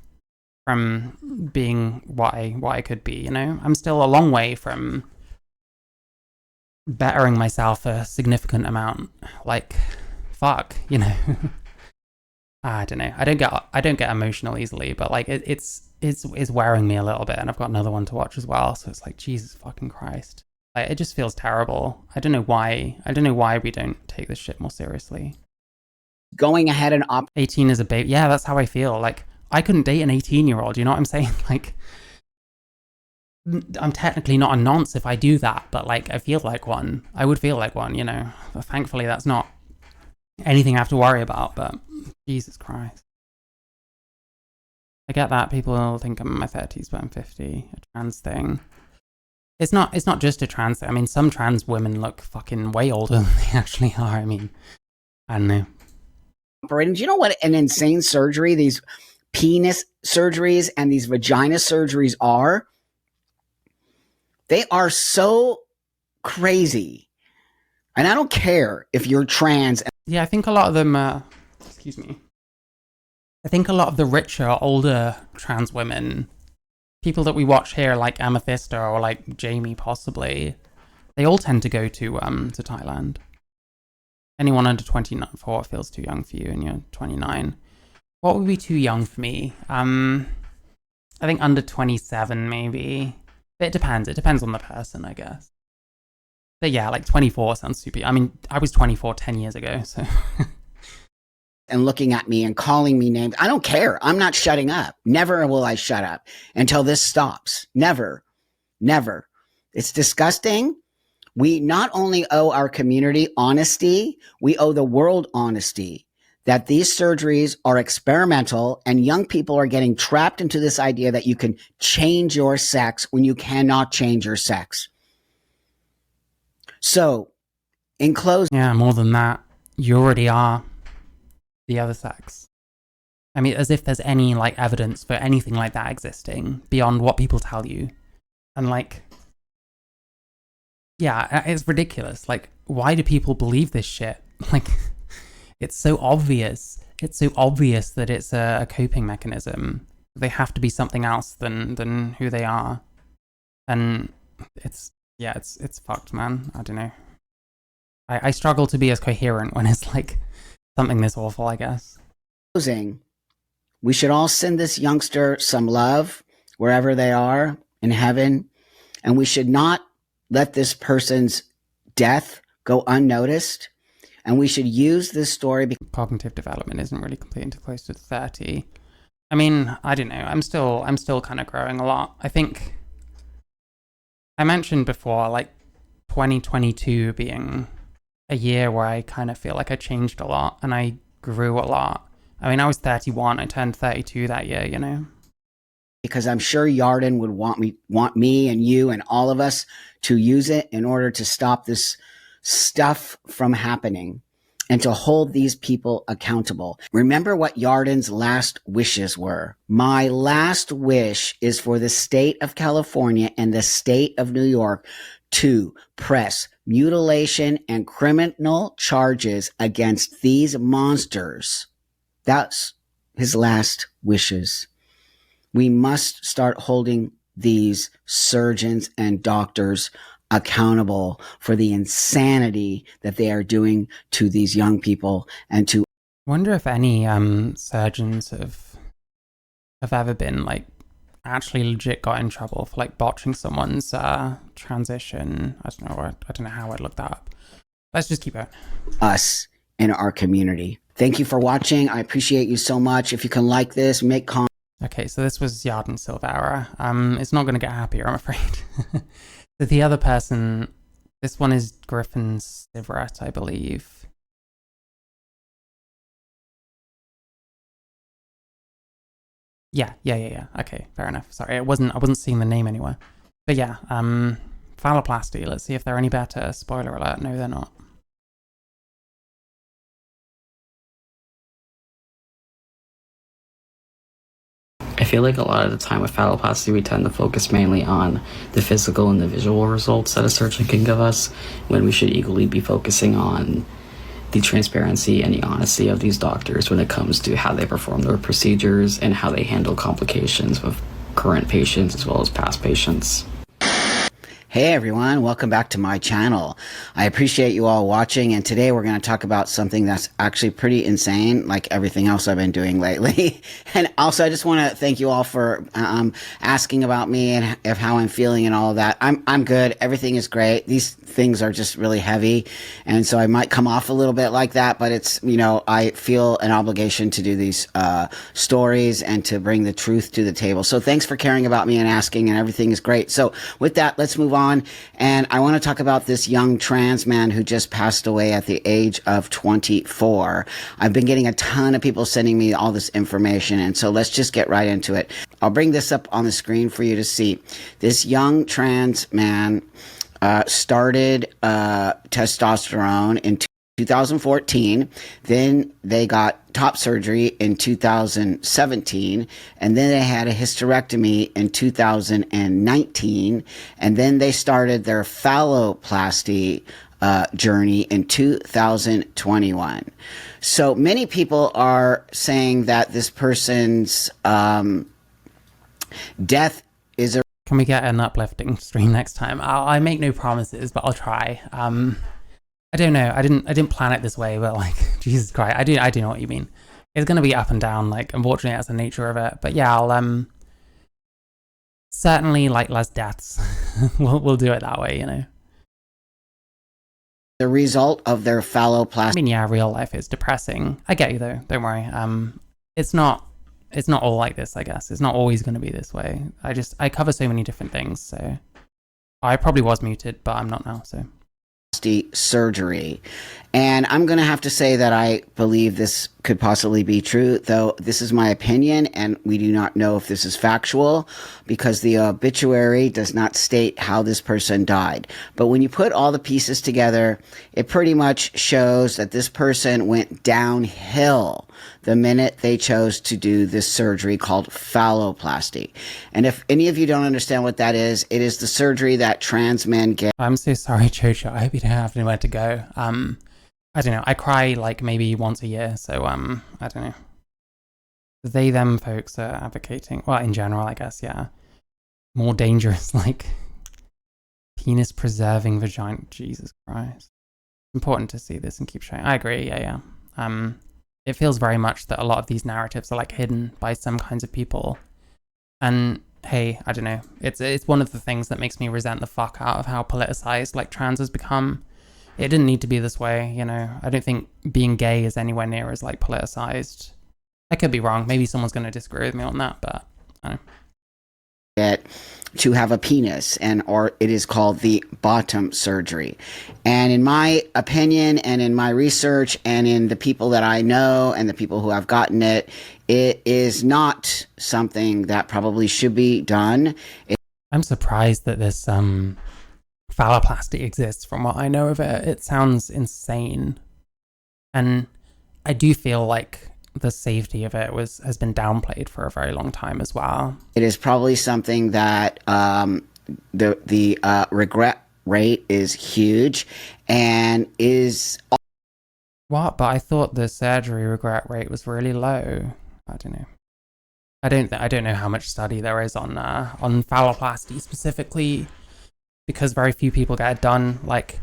being what I could be, you know? I'm still a long way from bettering myself a significant amount. Like, fuck, you know? I don't know. I don't get emotional easily, but like it's wearing me a little bit, and I've got another one to watch as well, so it's like, Jesus fucking Christ. Like, it just feels terrible. I don't know why we don't take this shit more seriously. Going ahead and 18 is a baby. Yeah, that's how I feel. Like, I couldn't date an 18-year-old, you know what I'm saying? Like, I'm technically not a nonce if I do that, but like, I feel like one. I would feel like one, you know? But thankfully, that's not anything I have to worry about, but Jesus Christ. I get that people will think I'm in my 30s, but I'm 50. A trans thing. It's not just a trans thing. I mean, some trans women look fucking way older than they actually are. I mean, I don't know. Do you know what an insane surgery these penis surgeries and these vagina surgeries are? They are so crazy. And I don't care if you're trans. Yeah, I think a lot of them, excuse me. I think a lot of the richer, older trans women, people that we watch here like Amethysta or like Jamie possibly, they all tend to go to Thailand. Anyone under 24 feels too young for you and you're 29. What would be too young for me? I think under 27 maybe. But it depends. It depends on the person, I guess. But yeah, like 24 sounds super. I mean, I was 24 10 years ago, so... And looking at me and calling me names. I don't care. I'm not shutting up. Never will I shut up until this stops. Never. Never. It's disgusting. We not only owe our community honesty, we owe the world honesty that these surgeries are experimental and young people are getting trapped into this idea that you can change your sex when you cannot change your sex. So, in closing... Yeah, more than that, you already are the other sex. I mean, as if there's any, like, evidence for anything like that existing beyond what people tell you. And, like... Yeah, it's ridiculous. Like, why do people believe this shit? Like, it's so obvious. It's so obvious that it's a coping mechanism. They have to be something else than who they are. And it's fucked, man. I don't know. I struggle to be as coherent when it's like something this awful, I guess. We should all send this youngster some love wherever they are in heaven. And we should not let this person's death go unnoticed. And we should use this story because cognitive development isn't really complete until close to 30. I mean, I don't know. I'm still kind of growing a lot. I think I mentioned before, like 2022 being a year where I kind of feel like I changed a lot and I grew a lot. I mean, I was 31. I turned 32 that year, you know? Because I'm sure Yarden would want me and you and all of us to use it in order to stop this stuff from happening and to hold these people accountable. Remember what Yarden's last wishes were. My last wish is for the state of California and the state of New York to press mutilation and criminal charges against these monsters. That's his last wishes. We must start holding these surgeons and doctors accountable for the insanity that they are doing to these young people and to... I wonder if any surgeons have ever been like actually legit got in trouble for like botching someone's transition. I don't know how I'd look that up. Let's just keep it. Us in our community. Thank you for watching. I appreciate you so much. If you can like this, make comments. Okay, so this was Yarden Silveira. It's not going to get happier, I'm afraid. So the other person, this one is Griffin Civet, I believe. Yeah. Okay, fair enough. Sorry, I wasn't seeing the name anywhere. But yeah, phalloplasty. Let's see if they're any better. Spoiler alert, no, they're not. I feel like a lot of the time with phalloplasty, we tend to focus mainly on the physical and the visual results that a surgeon can give us, when we should equally be focusing on the transparency and the honesty of these doctors when it comes to how they perform their procedures and how they handle complications with current patients as well as past patients. Hey everyone, welcome back to my channel. I appreciate you all watching, and today we're going to talk about something that's actually pretty insane, like everything else I've been doing lately. And also I just want to thank you all for asking about me and how I'm feeling and all of that. I'm good. Everything is great. These things are just really heavy. And so I might come off a little bit like that, but it's, I feel an obligation to do these stories and to bring the truth to the table. So thanks for caring about me and asking, and everything is great. So with that, let's move on. And I want to talk about this young trans man who just passed away at the age of 24. I've been getting a ton of people sending me all this information. And so let's just get right into it. I'll bring this up on the screen for you to see. This young trans man started testosterone in 2014. Then they got top surgery in 2017. And then they had a hysterectomy in 2019. And then they started their phalloplasty journey in 2021. So many people are saying that this person's death is a... Can we get an uplifting stream next time? I make no promises, but I'll try. I don't know. I didn't plan it this way, but like, Jesus Christ, I do know what you mean. It's gonna be up and down. Like, unfortunately, that's the nature of it. But yeah, I'll certainly like less deaths. we'll do it that way, The result of their phalloplasty. I mean, yeah, real life is depressing. I get you though. Don't worry. It's not all like this, I guess. It's not always going to be this way. I cover so many different things, so I probably was muted, but I'm not now, so. Surgery. And I'm going to have to say that I believe this could possibly be true, though this is my opinion, and we do not know if this is factual because the obituary does not state how this person died. But when you put all the pieces together, it pretty much shows that this person went downhill the minute they chose to do this surgery called phalloplasty. And if any of you don't understand what that is, it is the surgery that trans men get. I'm so sorry, Chocho. I hope you don't have anywhere to go. I don't know. I cry like maybe once a year, so I don't know. They, them folks are advocating, well, in general, I guess, yeah. More dangerous, like penis preserving vagina. Jesus Christ. Important to see this and keep showing. I agree, yeah. It feels very much that a lot of these narratives are like hidden by some kinds of people. And hey, I don't know. It's one of the things that makes me resent the fuck out of how politicized like trans has become. It didn't need to be this way, I don't think being gay is anywhere near as like politicized. I could be wrong. Maybe someone's going to disagree with me on that, but I don't know. Get to have a penis, or it is called the bottom surgery. And in my opinion, and in my research, and in the people that I know and the people who have gotten it, it is not something that probably should be done. I'm surprised that this phalloplasty exists from what I know of it. It sounds insane. And I do feel like the safety of it has been downplayed for a very long time as well. It is probably something that the regret rate is huge and is... What? But I thought the surgery regret rate was really low. I don't know. I don't know how much study there is on phalloplasty specifically, because very few people get it done. Like,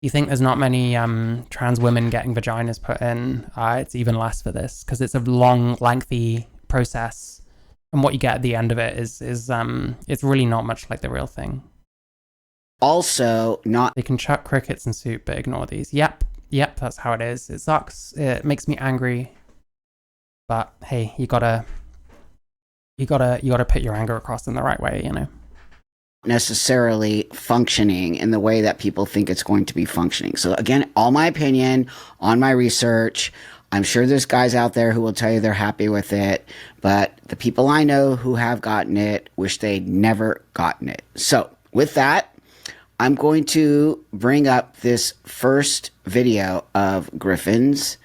you think there's not many trans women getting vaginas put in, it's even less for this, because it's a long, lengthy process, and what you get at the end of it is it's really not much like the real thing. Also, not... They can chuck crickets and soup, but ignore these. Yep, that's how it is. It sucks. It makes me angry. But hey, you gotta put your anger across in the right way, necessarily functioning in the way that people think it's going to be functioning. So again, all my opinion on my research. I'm sure there's guys out there who will tell you they're happy with it, but the people I know who have gotten it wish they'd never gotten it. So with that, I'm going to bring up this first video of Griffin's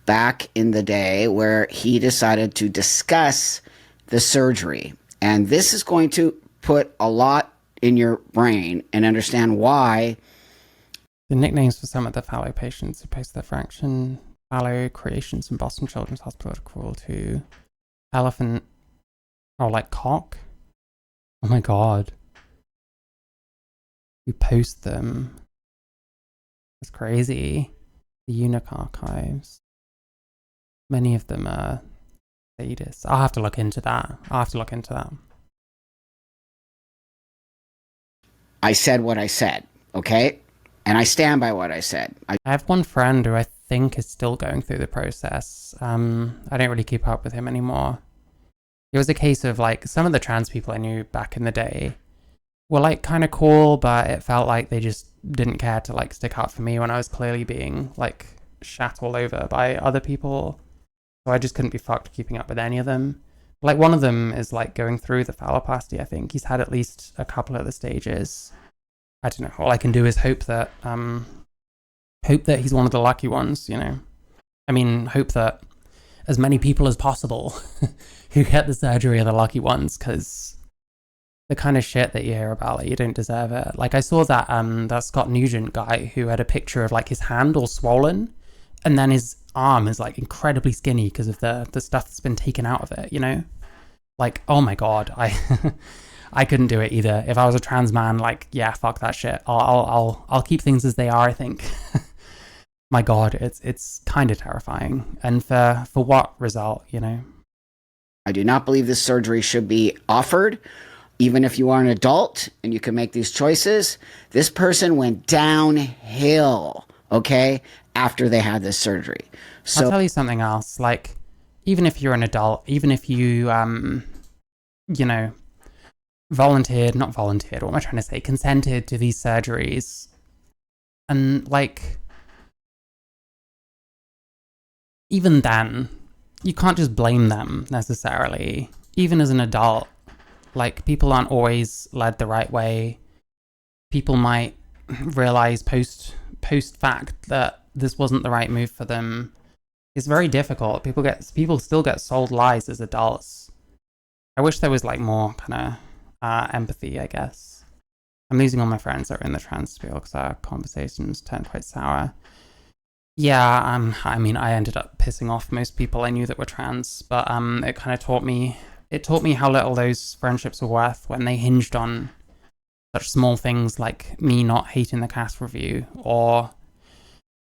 back in the day where he decided to discuss the surgery. And this is going to put a lot in your brain and understand why. The nicknames for some of the phallo patients who post their fraction phallo creations in Boston Children's Hospital are called to elephant, or like cock. Oh my god. You post them. That's crazy. The Eunuch archives. Many of them are sadists. I'll have to look into that. I said what I said. Okay? And I stand by what I said. I have one friend who I think is still going through the process. I don't really keep up with him anymore. It was a case of like some of the trans people I knew back in the day were like kind of cool, but it felt like they just didn't care to like stick up for me when I was clearly being like shat all over by other people. So I just couldn't be fucked keeping up with any of them. Like one of them is like going through the phalloplasty, I think. He's had at least a couple of the stages. I don't know. All I can do is hope that he's one of the lucky ones, you know? I mean, hope that as many people as possible who get the surgery are the lucky ones, because the kind of shit that you hear about, like, you don't deserve it. Like, I saw that that Scott Nugent guy who had a picture of like his hand all swollen, and then his arm is like incredibly skinny because of the stuff that's been taken out of it, you know? Like, oh my god, I couldn't do it either. If I was a trans man, like, yeah, fuck that shit. I'll keep things as they are, I think. My god, it's kind of terrifying. And for what result, you know? I do not believe this surgery should be offered, even if you are an adult and you can make these choices. This person went downhill, okay, after they had this surgery. So I'll tell you something else. Like, even if you're an adult, even if you, you know, not volunteered, what am I trying to say? Consented to these surgeries. And, like, even then, you can't just blame them necessarily. Even as an adult, like, people aren't always led the right way. People might realize post fact that this wasn't the right move for them. It's very difficult. People still get sold lies as adults. I wish there was like more kind of empathy, I guess. I'm losing all my friends that are in the trans field because our conversations turned quite sour. Yeah, I mean, I ended up pissing off most people I knew that were trans, but it kind of taught me how little those friendships were worth when they hinged on such small things like me not hating the cast review, or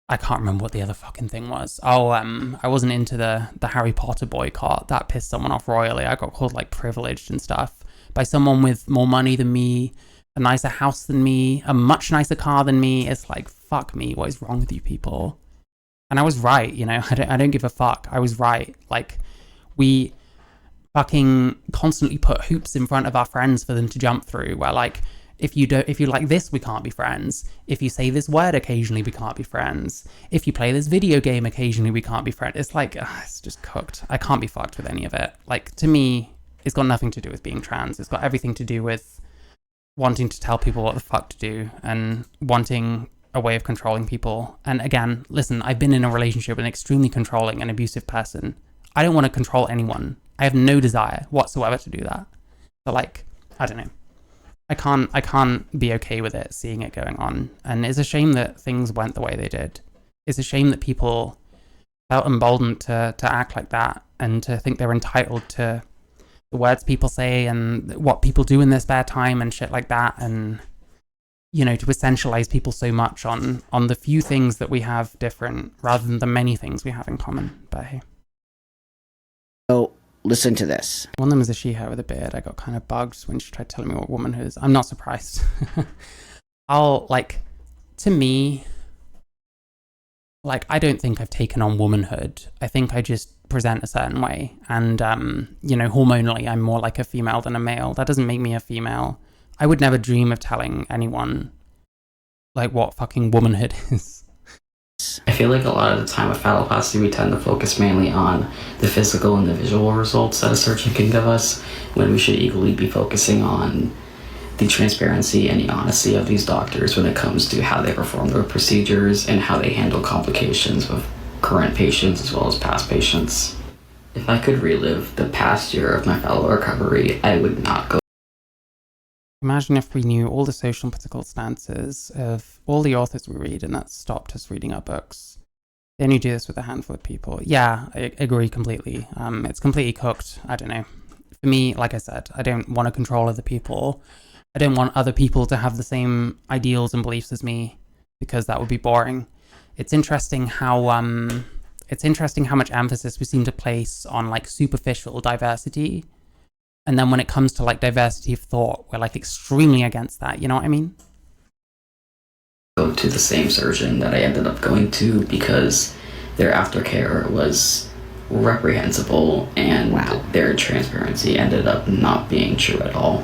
I can't remember what the other fucking thing was. Oh, I wasn't into the Harry Potter boycott. That pissed someone off royally. I got called like privileged and stuff by someone with more money than me, a nicer house than me, a much nicer car than me. It's like, fuck me, what is wrong with you people? And I was right, you know, I don't give a fuck. I was right. Like, we fucking constantly put hoops in front of our friends for them to jump through, where like, if you like this, we can't be friends. If you say this word occasionally, we can't be friends. If you play this video game occasionally, we can't be friends. It's like, it's just cooked. I can't be fucked with any of it. Like, to me, it's got nothing to do with being trans. It's got everything to do with wanting to tell people what the fuck to do and wanting a way of controlling people. And again, listen, I've been in a relationship with an extremely controlling and abusive person. I don't want to control anyone. I have no desire whatsoever to do that. But like, I don't know. I can't be okay with it, seeing it going on. And it's a shame that things went the way they did. It's a shame that people felt emboldened to act like that and to think they're entitled to the words people say and what people do in their spare time and shit like that. And, you know, to essentialize people so much on the few things that we have different rather than the many things we have in common. But hey. So listen to this. One of them is a she-her with a beard. I got kind of bugged when she tried telling me what womanhood is. I'm not surprised. To me, like, I don't think I've taken on womanhood. I think I just present a certain way. And, you know, hormonally, I'm more like a female than a male. That doesn't make me a female. I would never dream of telling anyone, like, what fucking womanhood is. I feel like a lot of the time with phalloplasty, we tend to focus mainly on the physical and the visual results that a surgeon can give us, when we should equally be focusing on the transparency and the honesty of these doctors when it comes to how they perform their procedures and how they handle complications with current patients as well as past patients. If I could relive the past year of my fallow recovery, I would not go. Imagine if we knew all the social and political stances of all the authors we read and that stopped us reading our books. They only do this with a handful of people. Yeah, I agree completely. It's completely cooked. I don't know. For me, like I said, I don't want to control other people. I don't want other people to have the same ideals and beliefs as me, because that would be boring. It's interesting how much emphasis we seem to place on like superficial diversity. And then when it comes to like diversity of thought, we're like extremely against that. You know what I mean? go to the same surgeon that I ended up going to because their aftercare was reprehensible and their transparency ended up not being true at all.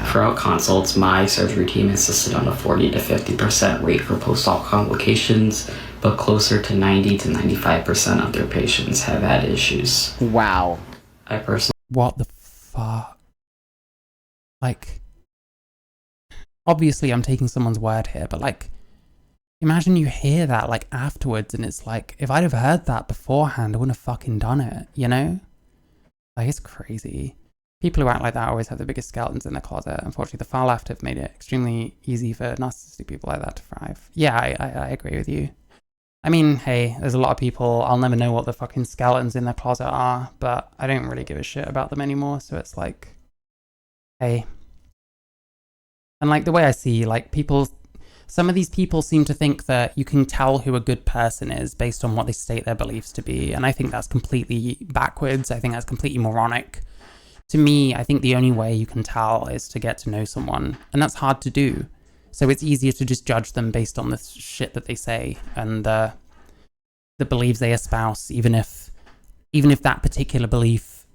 Throughout consults, my surgery team insisted on a 40 to 50% rate for post-op complications, but closer to 90 to 95% of their patients have had issues. Wow. I personally... What the fuck? Like, obviously I'm taking someone's word here, but like, imagine you hear that like afterwards and it's like, if I'd have heard that beforehand, I wouldn't have fucking done it, you know? Like, it's crazy. People who act like that always have the biggest skeletons in their closet. Unfortunately, the far left have made it extremely easy for narcissistic people like that to thrive. Yeah, I agree with you. I mean, hey, there's a lot of people, I'll never know what the fucking skeletons in their closet are, but I don't really give a shit about them anymore, so it's like, hey. And like the way I see, like people, some of these people seem to think that you can tell who a good person is based on what they state their beliefs to be, and I think that's completely backwards. I think that's completely moronic. To me, I think the only way you can tell is to get to know someone, and that's hard to do. So it's easier to just judge them based on the shit that they say and the beliefs they espouse, even if that particular belief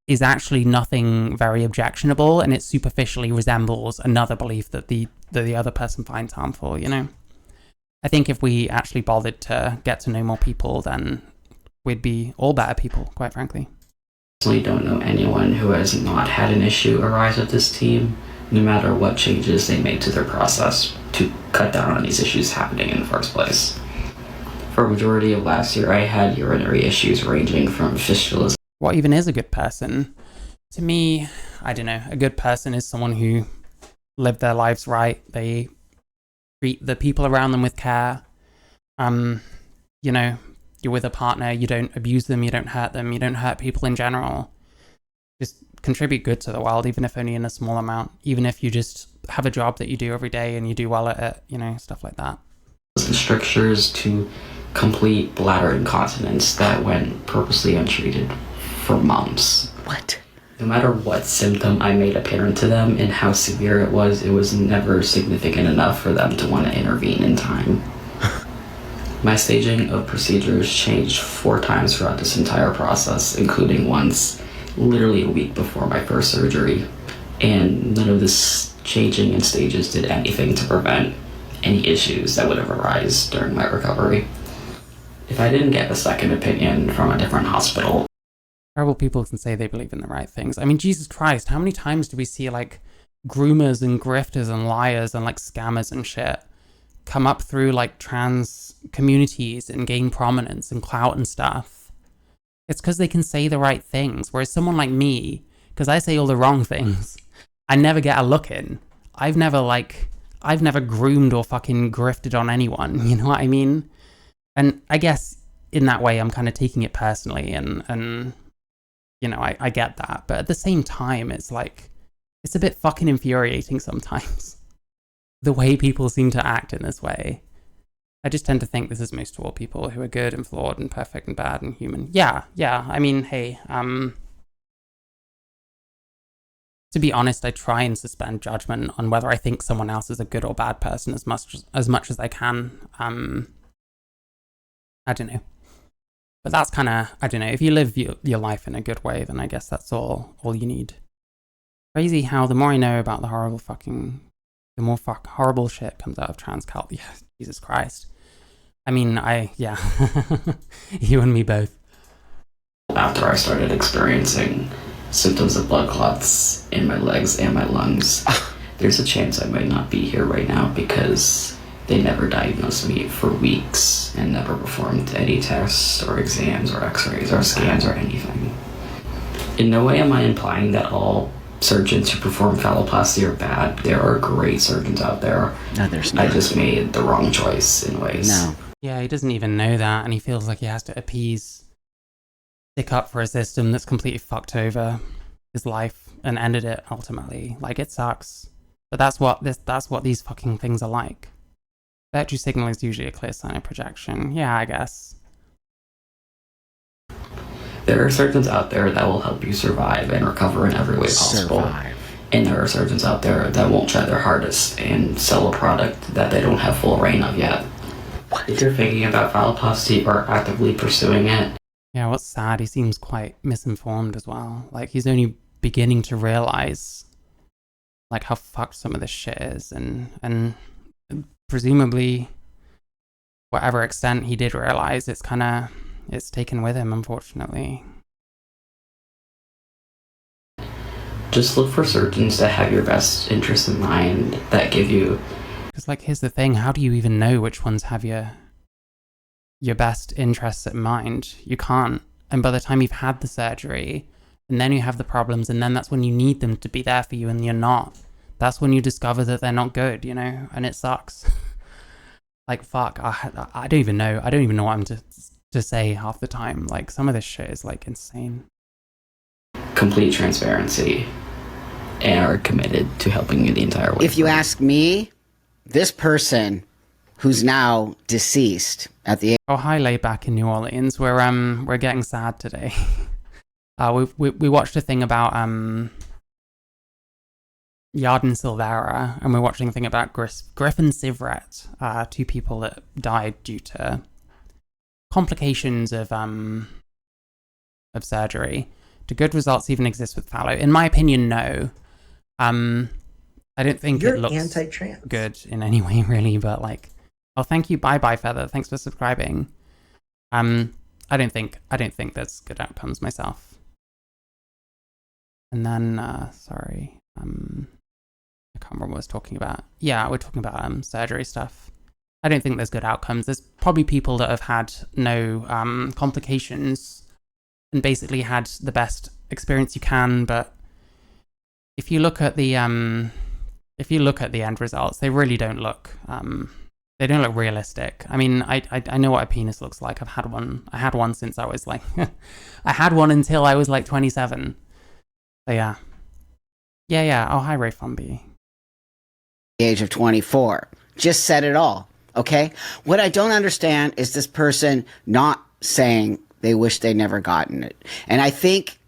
is actually nothing very objectionable and it superficially resembles another belief that the other person finds harmful, you know? I think if we actually bothered to get to know more people, then we'd be all better people, quite frankly. I don't know anyone who has not had an issue arise with this team, no matter what changes they made to their process to cut down on these issues happening in the first place. For a majority of last year, I had urinary issues ranging from fistulas. What even is a good person? To me, I don't know. A good person is someone who lived their lives right. They treat the people around them with care. You know, you're with a partner, you don't abuse them, you don't hurt them, you don't hurt people in general. Just contribute good to the world, even if only in a small amount. Even if you just have a job that you do every day and you do well at it, you know, stuff like that. And strictures to complete bladder incontinence that went purposely untreated for months. What? No matter what symptom I made apparent to them and how severe it was never significant enough for them to want to intervene in time. My staging of procedures changed 4 times throughout this entire process, including once literally a week before my first surgery, and none of this changing in stages did anything to prevent any issues that would have arisen during my recovery. If I didn't get a second opinion from a different hospital... Terrible people can say they believe in the right things. I mean, Jesus Christ, how many times do we see like groomers and grifters and liars and like scammers and shit come up through like trans communities and gain prominence and clout and stuff? It's because they can say the right things. Whereas someone like me, because I say all the wrong things, I never get a look in. I've never groomed or fucking grifted on anyone, you know what I mean? And I guess in that way I'm kind of taking it personally and you know, I get that. But at the same time, it's like, it's a bit fucking infuriating sometimes. The way people seem to act in this way. I just tend to think this is most of all people who are good and flawed and perfect and bad and human. Yeah. I mean, hey, to be honest, I try and suspend judgment on whether I think someone else is a good or bad person as much as I can. I don't know. But that's kind of, I don't know, if you live your life in a good way, then I guess that's all you need. Crazy how the more I know about the horrible horrible shit comes out of trans cult. Yeah, Jesus Christ. I mean, yeah, you and me both. After I started experiencing symptoms of blood clots in my legs and my lungs, there's a chance I might not be here right now because they never diagnosed me for weeks and never performed any tests or exams or x-rays or scans or anything. In no way am I implying that all surgeons who perform phalloplasty are bad. There are great surgeons out there. No, there's not. I just made the wrong choice in ways. No. Yeah, he doesn't even know that, and he feels like he has to stick up for a system that's completely fucked over his life and ended it ultimately. Like, it sucks. But that's what these fucking things are like. Virtue signal is usually a clear sign of projection. Yeah, I guess. There are surgeons out there that will help you survive and recover in every way possible. And there are surgeons out there that won't try their hardest and sell a product that they don't have full reign of yet. If you're thinking about phalloplasty or actively pursuing it. Yeah, what's sad, he seems quite misinformed as well. Like, he's only beginning to realize, like, how fucked some of this shit is, and presumably, whatever extent he did realize, it's taken with him, unfortunately. Just look for surgeons that have your best interests in mind, that give you... Because, like, here's the thing, how do you even know which ones have your best interests in mind? You can't. And by the time you've had the surgery, and then you have the problems, and then that's when you need them to be there for you, and you're not. That's when you discover that they're not good, you know? And it sucks. Like, fuck, I don't even know. I don't even know what I'm to say half the time. Like, some of this shit is, like, insane. Complete transparency and are committed to helping you the entire way. If you ask me, this person who's now deceased at the age... Oh, hi, laid back in New Orleans. We're getting sad today. We watched a thing about Yarden Silveira, and we're watching a thing about Griffin Civet, 2 people that died due to complications of surgery. Do good results even exist with fallow? In my opinion, no. I don't think You're it looks anti-trans. good in any way, really, but like, oh, thank you, bye Feather, thanks for subscribing. I don't think there's good outcomes myself. And then, sorry, I can't remember what I was talking about. Yeah, we're talking about surgery stuff. I don't think there's good outcomes. There's probably people that have had no complications and basically had the best experience you can, but if you look at the end results, they really don't look realistic. I mean, I know what a penis looks like. I've had one. I had one since I was like I had one until I was like 27. So yeah. Oh, hi Ray Fumby. The age of 24. Just said it all. Okay? What I don't understand is this person not saying they wish they never gotten it. And I think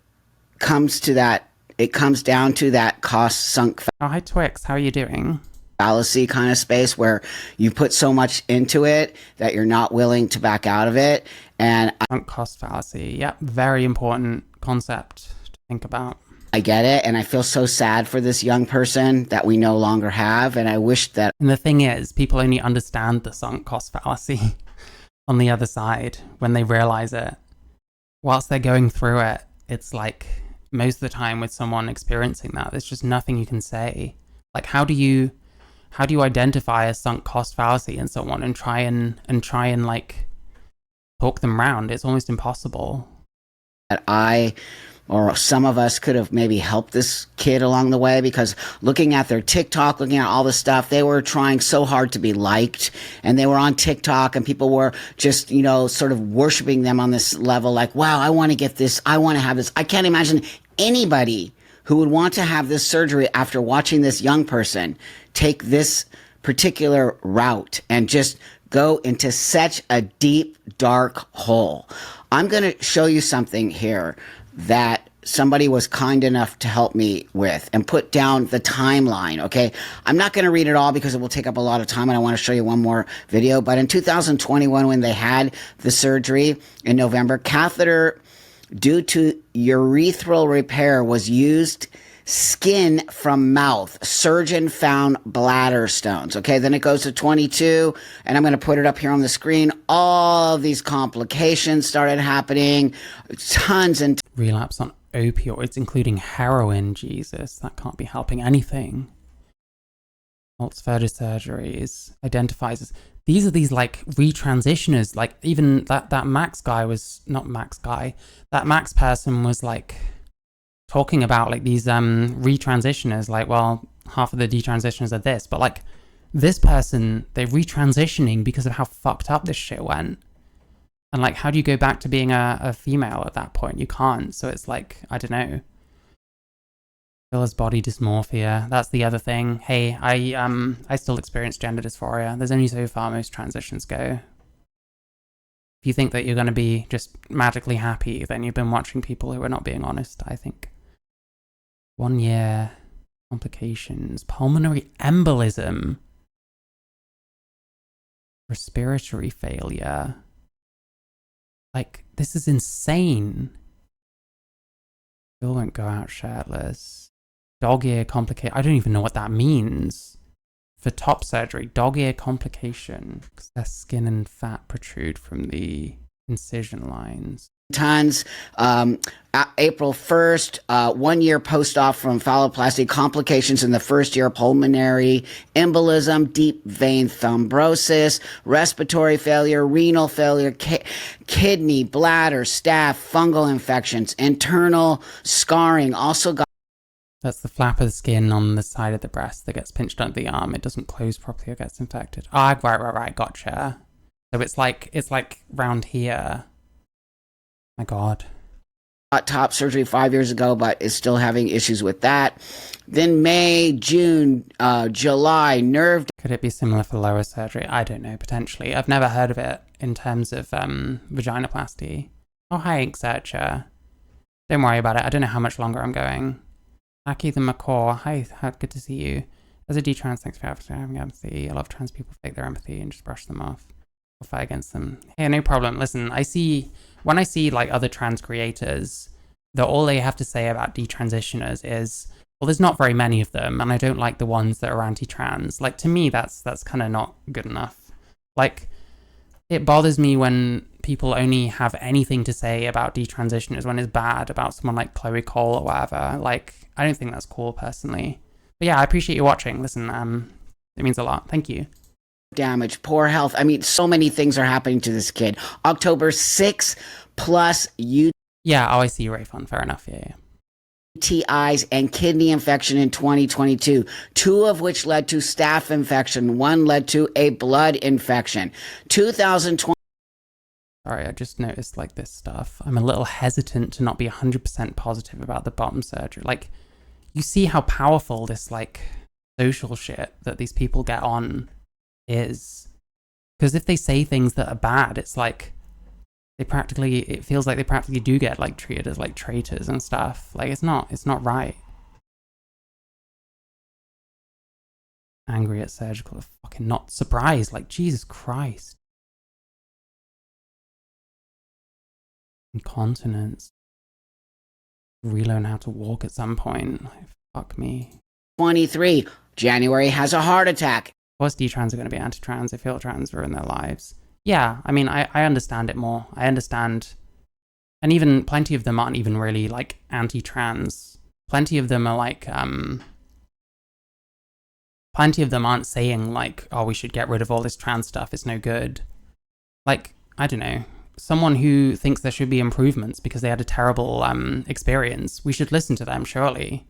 it comes down to that cost sunk Oh, hi Twix. How are you doing? fallacy kind of space where you put so much into it that you're not willing to back out of it. And Sunk cost fallacy. Yep, very important concept to think about. I get it, and I feel so sad for this young person that we no longer have, and I wish that... And the thing is, people only understand the sunk cost fallacy on the other side when they realize it. Whilst they're going through it, it's like, most of the time with someone experiencing that, there's just nothing you can say. Like, how do you identify a sunk cost fallacy in someone and try and like talk them round? It's almost impossible. That I or some of us could have maybe helped this kid along the way, because looking at their TikTok, looking at all the stuff, they were trying so hard to be liked, and they were on TikTok and people were just, you know, sort of worshiping them on this level, like, wow, I want to get this. I want to have this. I can't imagine anybody who would want to have this surgery after watching this young person take this particular route and just go into such a deep, dark hole. I'm going to show you something here that somebody was kind enough to help me with and put down the timeline, okay? I'm not going to read it all because it will take up a lot of time, and I want to show you one more video. But in 2021, when they had the surgery in November, catheter due to urethral repair was used. Skin from mouth. Surgeon found bladder stones. Okay, then it goes to 22, and I'm going to put it up here on the screen. All of these complications started happening. Tons and... Relapse on opioids, including heroin. Jesus, that can't be helping anything. Further surgeries. Identifies as... These are these, like, retransitioners. Like, even that Max guy was... Not Max guy. That Max person was, like... talking about like these retransitioners, like, well, half of the detransitioners are this, but like this person, they're retransitioning because of how fucked up this shit went. And like, how do you go back to being a female at that point? You can't. So it's like, I don't know. Still has body dysmorphia. That's the other thing. Hey, I still experience gender dysphoria. There's only so far most transitions go. If you think that you're going to be just magically happy, then you've been watching people who are not being honest, I think. 1 year. complications, pulmonary embolism, respiratory failure. Like, this is insane. Still won't go out shirtless. Dog ear complication. I don't even know what that means. For top surgery, dog ear complication. Because their skin and fat protrude from the incision lines. Tons. April 1st, 1 year post-op from phalloplasty, complications in the first year, pulmonary embolism, deep vein thrombosis, respiratory failure, renal failure, kidney, bladder, staph, fungal infections, internal scarring. Also got. That's the flap of the skin on the side of the breast that gets pinched under the arm. It doesn't close properly or gets infected. Ah, right, gotcha. So it's like round here. My God. Got top surgery 5 years ago, but is still having issues with that. Then May, June, July, nerve. Could it be similar for lower surgery? I don't know, potentially. I've never heard of it in terms of vaginoplasty. Oh, hi, Ink Searcher. Don't worry about it. I don't know how much longer I'm going. Aki the Macaw. Hi, good to see you. As a detrans, thanks for having empathy. A lot of trans people fake their empathy and just brush them off or fight against them. Hey, no problem. Listen, when I see like other trans creators, that all they have to say about detransitioners is, well, there's not very many of them, and I don't like the ones that are anti-trans. Like, to me, that's kind of not good enough. Like, it bothers me when people only have anything to say about detransitioners when it's bad about someone like Chloe Cole or whatever. Like, I don't think that's cool, personally. But yeah, I appreciate you watching. Listen, it means a lot. Thank you. Damage, poor health. I mean, so many things are happening to this kid. October 6th plus Yeah, oh, I see, Rayfon. Fair enough. Yeah. UTIs and kidney infection in 2022, 2 of which led to staph infection, 1 led to a blood infection. 2020. Sorry, I just noticed like this stuff. I'm a little hesitant to not be 100% positive about the bottom surgery. Like, you see how powerful this like social shit that these people get on is. Because if they say things that are bad, it's like it feels like they practically do get like treated as like traitors and stuff. Like, it's not right. Angry at surgical, fucking not surprised. Like, Jesus Christ. Incontinence. Relearn how to walk at some point. Like, fuck me. 23, January has a heart attack. Of course, detrans are going to be anti-trans. They feel trans ruin their lives. Yeah, I mean, I understand it more. I understand. And even plenty of them aren't even really like anti-trans. Plenty of them are like, plenty of them aren't saying like, oh, we should get rid of all this trans stuff. It's no good. Like, I don't know. Someone who thinks there should be improvements because they had a terrible experience. We should listen to them, surely.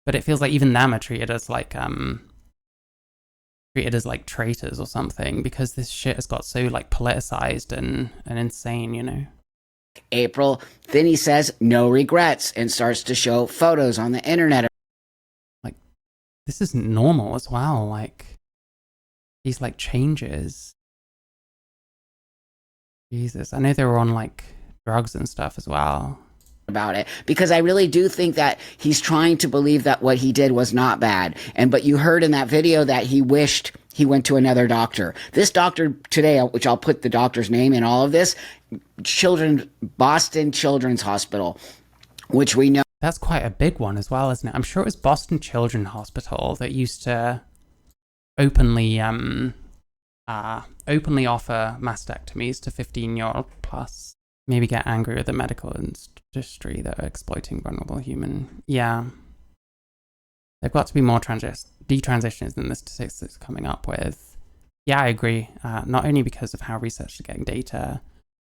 But it feels like even them are treated as like traitors or something because this shit has got so like politicized and insane, you know. April, then he says no regrets and starts to show photos on the internet. Like, this isn't normal as well. Like, these like changes. Jesus, I know they were on like drugs and stuff as well. About it, because I really do think that he's trying to believe that what he did was not bad. But you heard in that video that he wished he went to another doctor. This doctor today, which I'll put the doctor's name in all of this, Boston Children's Hospital, which we know. That's quite a big one as well, isn't it? I'm sure it was Boston Children's Hospital that used to openly offer mastectomies to 15-year-old plus. Maybe get angry with the medical industry that are exploiting vulnerable human. Yeah. They've got to be more detransitioners than the statistics coming up with. Yeah, I agree. Not only because of how researchers are getting data,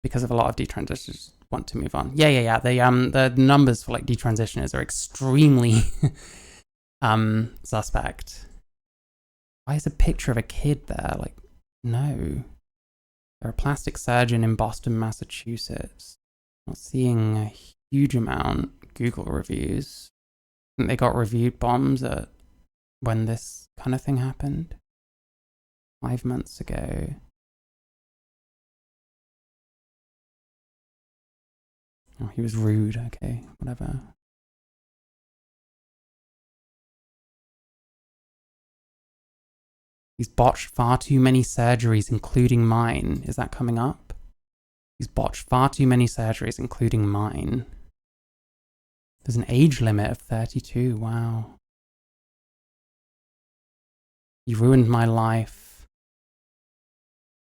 because of a lot of detransitioners want to move on. Yeah. The numbers for like detransitioners are extremely suspect. Why is a picture of a kid there? Like, no. They're a plastic surgeon in Boston, Massachusetts. Not seeing a huge amount Google reviews. I think they got reviewed bombs at when this kind of thing happened. 5 months ago. Oh, he was rude. Okay, whatever. He's botched far too many surgeries, including mine. Is that coming up? He's botched far too many surgeries, including mine. There's an age limit of 32. Wow. He ruined my life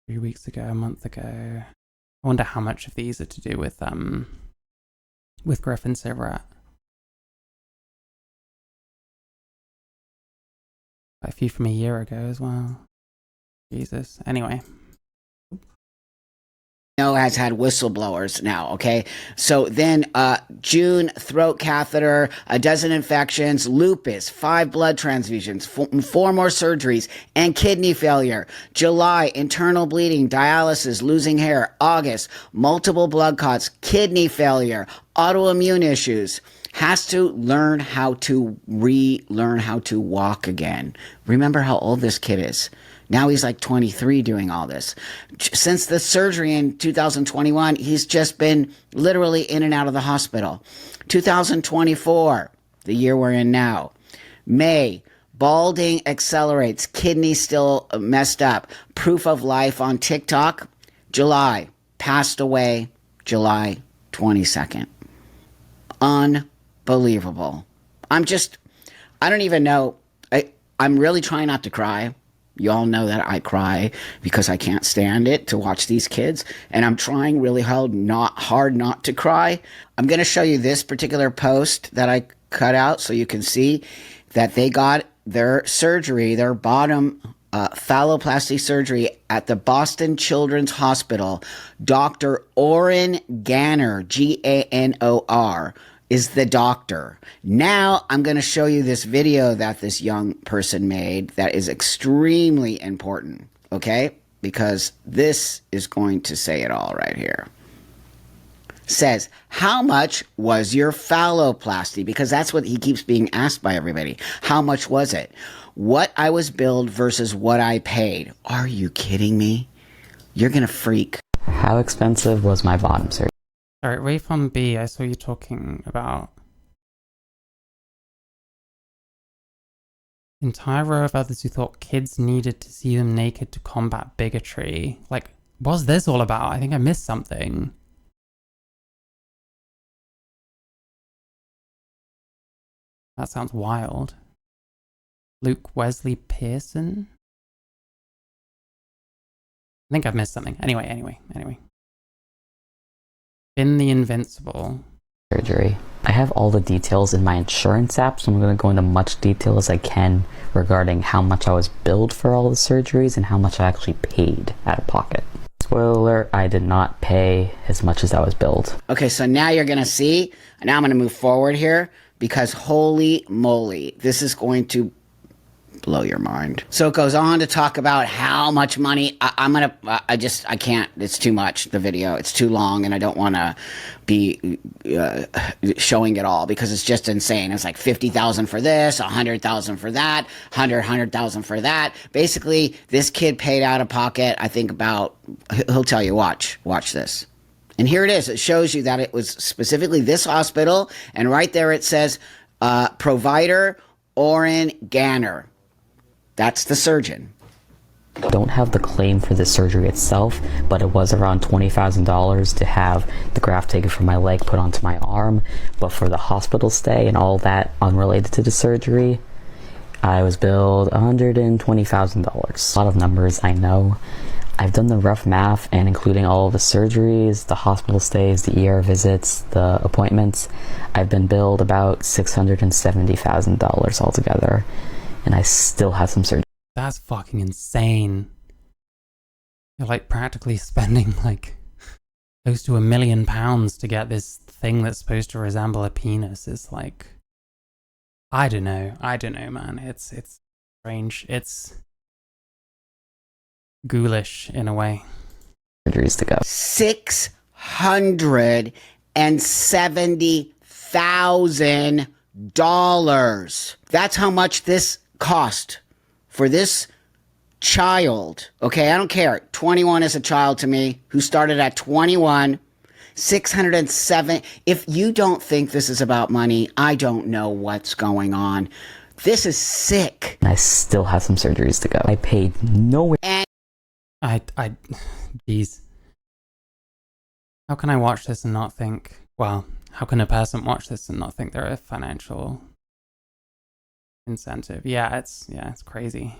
3 weeks ago, a month ago. I wonder how much of these are to do with Griffin Civet. A few from a year ago as well. Jesus. Anyway. Has had whistleblowers now, okay? So then June, throat catheter, a dozen infections, lupus, 5 blood transfusions, 4 more surgeries, and kidney failure. July, internal bleeding, dialysis, losing hair. August, multiple blood clots, kidney failure, autoimmune issues. Has to learn how to relearn how to walk again. Remember how old this kid is. Now he's like 23 doing all this. Since the surgery in 2021, he's just been literally in and out of the hospital. 2024, the year we're in now. May, balding accelerates, kidney still messed up. Proof of life on TikTok. July, passed away July 22nd. Unbelievable. I don't even know. I'm really trying not to cry. You all know that I cry because I can't stand it to watch these kids. And I'm trying really hard not to cry. I'm going to show you this particular post that I cut out so you can see that they got their surgery, their bottom phalloplasty surgery at the Boston Children's Hospital. Dr. Oren Ganor, Ganor, is the doctor. Now I'm going to show you this video that this young person made that is extremely important, okay? Because this is going to say it all right here. Says, how much was your phalloplasty? Because that's what he keeps being asked by everybody. How much was it? What I was billed versus what I paid. Are you kidding me? You're going to freak. How expensive was my bottom surgery? Alright, Rayfon B, I saw you talking about entire row of others who thought kids needed to see them naked to combat bigotry. Like, what's this all about? I think I missed something. That sounds wild. Luke Wesley Pearson? I think I've missed something. Anyway. Been the Invincible. Surgery. I have all the details in my insurance app, so I'm going to go into much detail as I can regarding how much I was billed for all the surgeries and how much I actually paid out of pocket. Spoiler alert, I did not pay as much as I was billed. Okay, so now you're going to see, and now I'm going to move forward here because holy moly, this is going to blow your mind. So it goes on to talk about how much money I can't, it's too much, the video, it's too long, and I don't want to be showing it all because it's just insane. It's like 50,000 for this, 100,000 for that, 100,000 for that. Basically, this kid paid out of pocket, I think about, he'll tell you, watch this. And here it is. It shows you that it was specifically this hospital, and right there it says, provider Oren Ganor. That's the surgeon. I don't have the claim for the surgery itself, but it was around $20,000 to have the graft taken from my leg put onto my arm. But for the hospital stay and all that unrelated to the surgery, I was billed $120,000. A lot of numbers, I know. I've done the rough math, and including all of the surgeries, the hospital stays, the ER visits, the appointments, I've been billed about $670,000 altogether. And I still have some surgery. That's fucking insane. You're like practically spending like close to £1 million to get this thing that's supposed to resemble a penis. It's like, I don't know, man. It's strange. It's ghoulish in a way. Surgeries to go. $670,000. That's how much this cost for this child. Okay, I don't care. 21 is a child to me, who started at 21. 607. If you don't think this is about money, I don't know what's going on. This is sick. I still have some surgeries to go. I paid nowhere. And Jeez. How can I watch this and not think, well, how can a person watch this and not think they're a financial incentive? Yeah, it's crazy.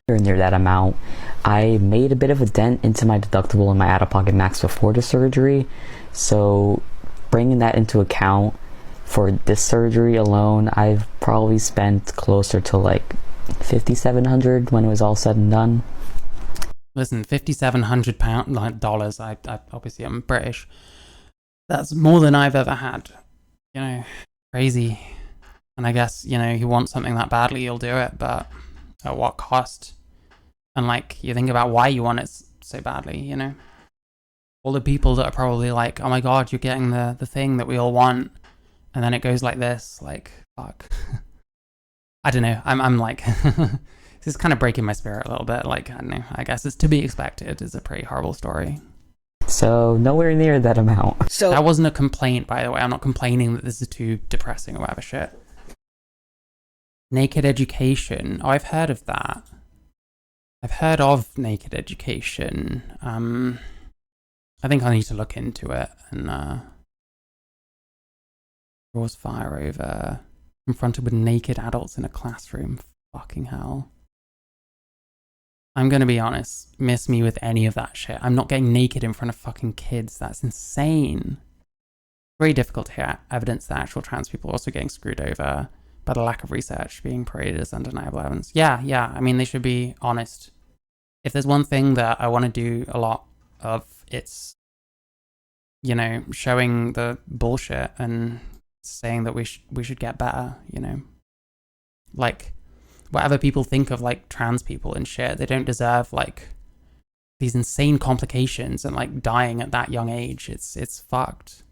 Near that amount. I made a bit of a dent into my deductible and my out-of-pocket max before the surgery, so bringing that into account for this surgery alone, I've probably spent closer to like $5,700 when it was all said and done. Listen, $5,700 I obviously I'm British. That's more than I've ever had. You know, crazy. And I guess, you know, you want something that badly, you'll do it, but at what cost? And like, you think about why you want it so badly, you know? All the people that are probably like, oh my god, you're getting the thing that we all want, and then it goes like this, like, fuck. I don't know, I'm like, this is kind of breaking my spirit a little bit, like, I don't know, I guess it's to be expected. It's a pretty horrible story. So, nowhere near that amount. so That wasn't a complaint, by the way. I'm not complaining that this is too depressing or whatever shit. Naked education. Oh, I've heard of that. I've heard of naked education. I think I need to look into it. And draws fire over confronted with naked adults in a classroom. Fucking hell. I'm gonna be honest. Miss me with any of that shit. I'm not getting naked in front of fucking kids. That's insane. Very difficult to hear evidence that actual trans people are also getting screwed over by the lack of research being paraded as undeniable evidence. Yeah. I mean, they should be honest. If there's one thing that I want to do a lot of, it's, you know, showing the bullshit and saying that we should get better, you know? Like, whatever people think of, like, trans people and shit, they don't deserve, like, these insane complications and, like, dying at that young age. It's fucked.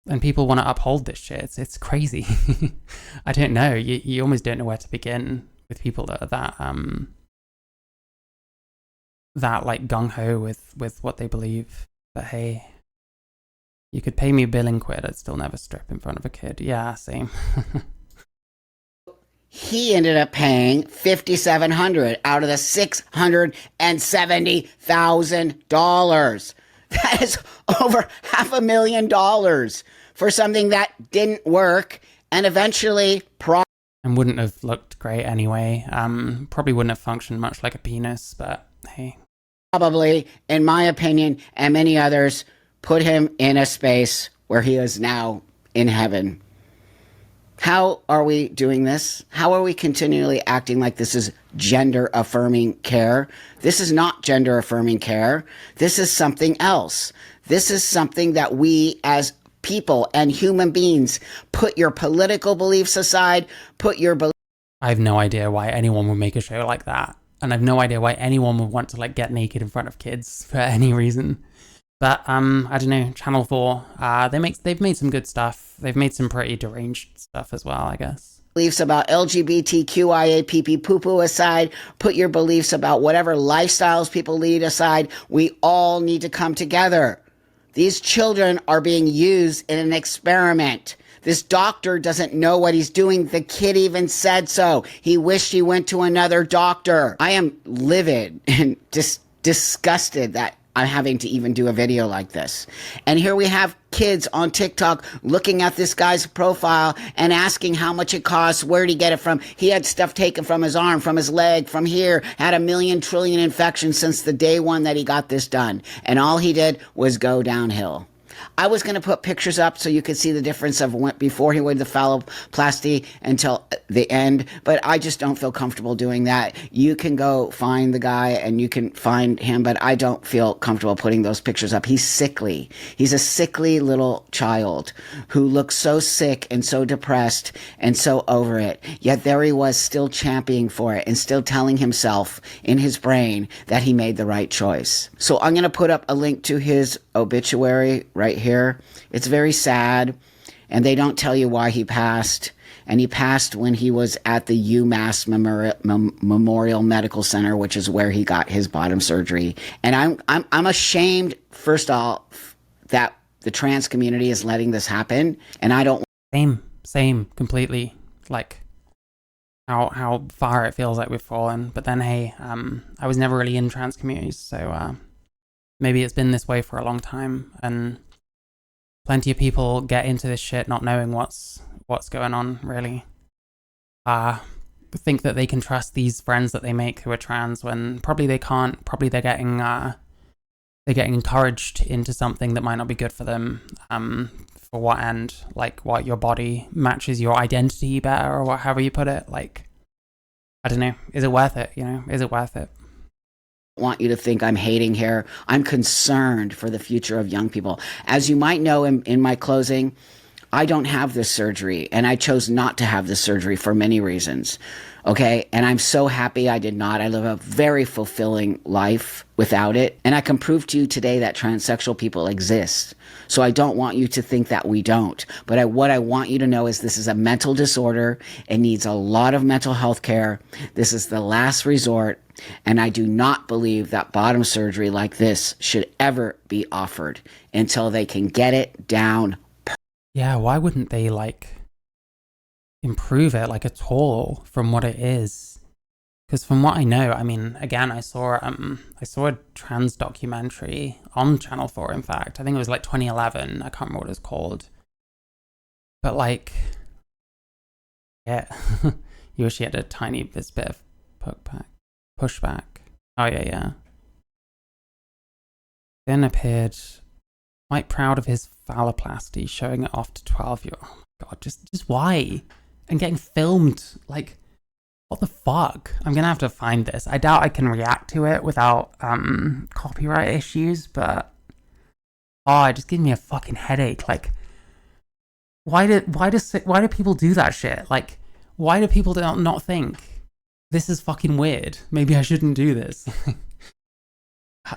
And people want to uphold this shit. It's crazy. I don't know. You almost don't know where to begin with people that are that like gung-ho with what they believe. But hey, you could pay me £1 billion, I'd still never strip in front of a kid. Yeah, same. he ended up paying $5,700 out of the $670,000. That is over $500,000 for something that didn't work and eventually and wouldn't have looked great anyway. Probably wouldn't have functioned much like a penis, but hey. probably, in my opinion, and many others, put him in a space where he is now in heaven. How are we doing this? How are we continually acting like this is gender-affirming care? This is not gender-affirming care. This is something else. This is something that we as people and human beings, put your political beliefs aside, I have no idea why anyone would make a show like that. And I have no idea why anyone would want to like get naked in front of kids for any reason. But I don't know, Channel 4, they've made some good stuff. They've made some pretty deranged stuff as well, I guess. Beliefs about LGBTQIA poo-poo aside, put your beliefs about whatever lifestyles people lead aside. We all need to come together. These children are being used in an experiment. This doctor doesn't know what he's doing. The kid even said so. He wished he went to another doctor. I am livid and disgusted that I'm having to even do a video like this. And here we have kids on TikTok looking at this guy's profile and asking how much it costs, where did he get it from? He had stuff taken from his arm, from his leg, from here, had 1,000,000 trillion infections since the day one that he got this done. And all he did was go downhill. I was going to put pictures up so you could see the difference of before he went to phalloplasty until the end, but I just don't feel comfortable doing that. You can go find the guy and you can find him, but I don't feel comfortable putting those pictures up. He's sickly. He's a sickly little child who looks so sick and so depressed and so over it. Yet there he was still championing for it and still telling himself in his brain that he made the right choice. So I'm going to put up a link to his obituary right here. It's very sad, and they don't tell you why he passed. And he passed when he was at the UMass Memorial Medical Center, which is where he got his bottom surgery. And I'm ashamed, first off, that the trans community is letting this happen, and I don't. Same, completely. Like, how far it feels like we've fallen. But then, hey, I was never really in trans communities, so maybe it's been this way for a long time, and plenty of people get into this shit not knowing what's going on, really. Think that they can trust these friends that they make who are trans when probably they can't. Probably they're getting encouraged into something that might not be good for them. For what end? Like, what, your body matches your identity better, or however you put it? Like, I don't know. Is it worth it? You know, is it worth it? Want you to think I'm hating here. I'm concerned for the future of young people. As you might know, in my closing, I don't have this surgery, and I chose not to have this surgery for many reasons. Okay. And I'm so happy I did not. I live a very fulfilling life without it. And I can prove to you today that transsexual people exist. So I don't want you to think that we don't. But what I want you to know is this is a mental disorder. It needs a lot of mental health care. This is the last resort. And I do not believe that bottom surgery like this should ever be offered until they can get it down. Yeah, why wouldn't they, like, improve it, like, at all from what it is? Because from what I know, I mean, again, I saw a trans documentary on Channel 4, in fact. I think it was, like, 2011. I can't remember what it was called. But, like, yeah. You wish you had a tiny bit of pushback. Oh, yeah. Then appeared quite proud of his phalloplasty, showing it off to 12-year-old. Oh my god, just why? And getting filmed, like, what the fuck? I'm gonna have to find this. I doubt I can react to it without copyright issues, but it just gives me a fucking headache. Like, why do people do that shit? Like, why do people not think this is fucking weird? Maybe I shouldn't do this.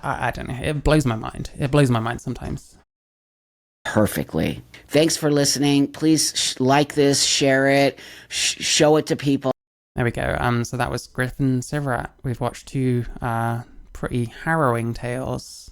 I don't know. It blows my mind. It blows my mind sometimes. Perfectly. Thanks for listening. Please like this, share it, show it to people. There we go. So that was Griffin Civet. We've watched two pretty harrowing tales.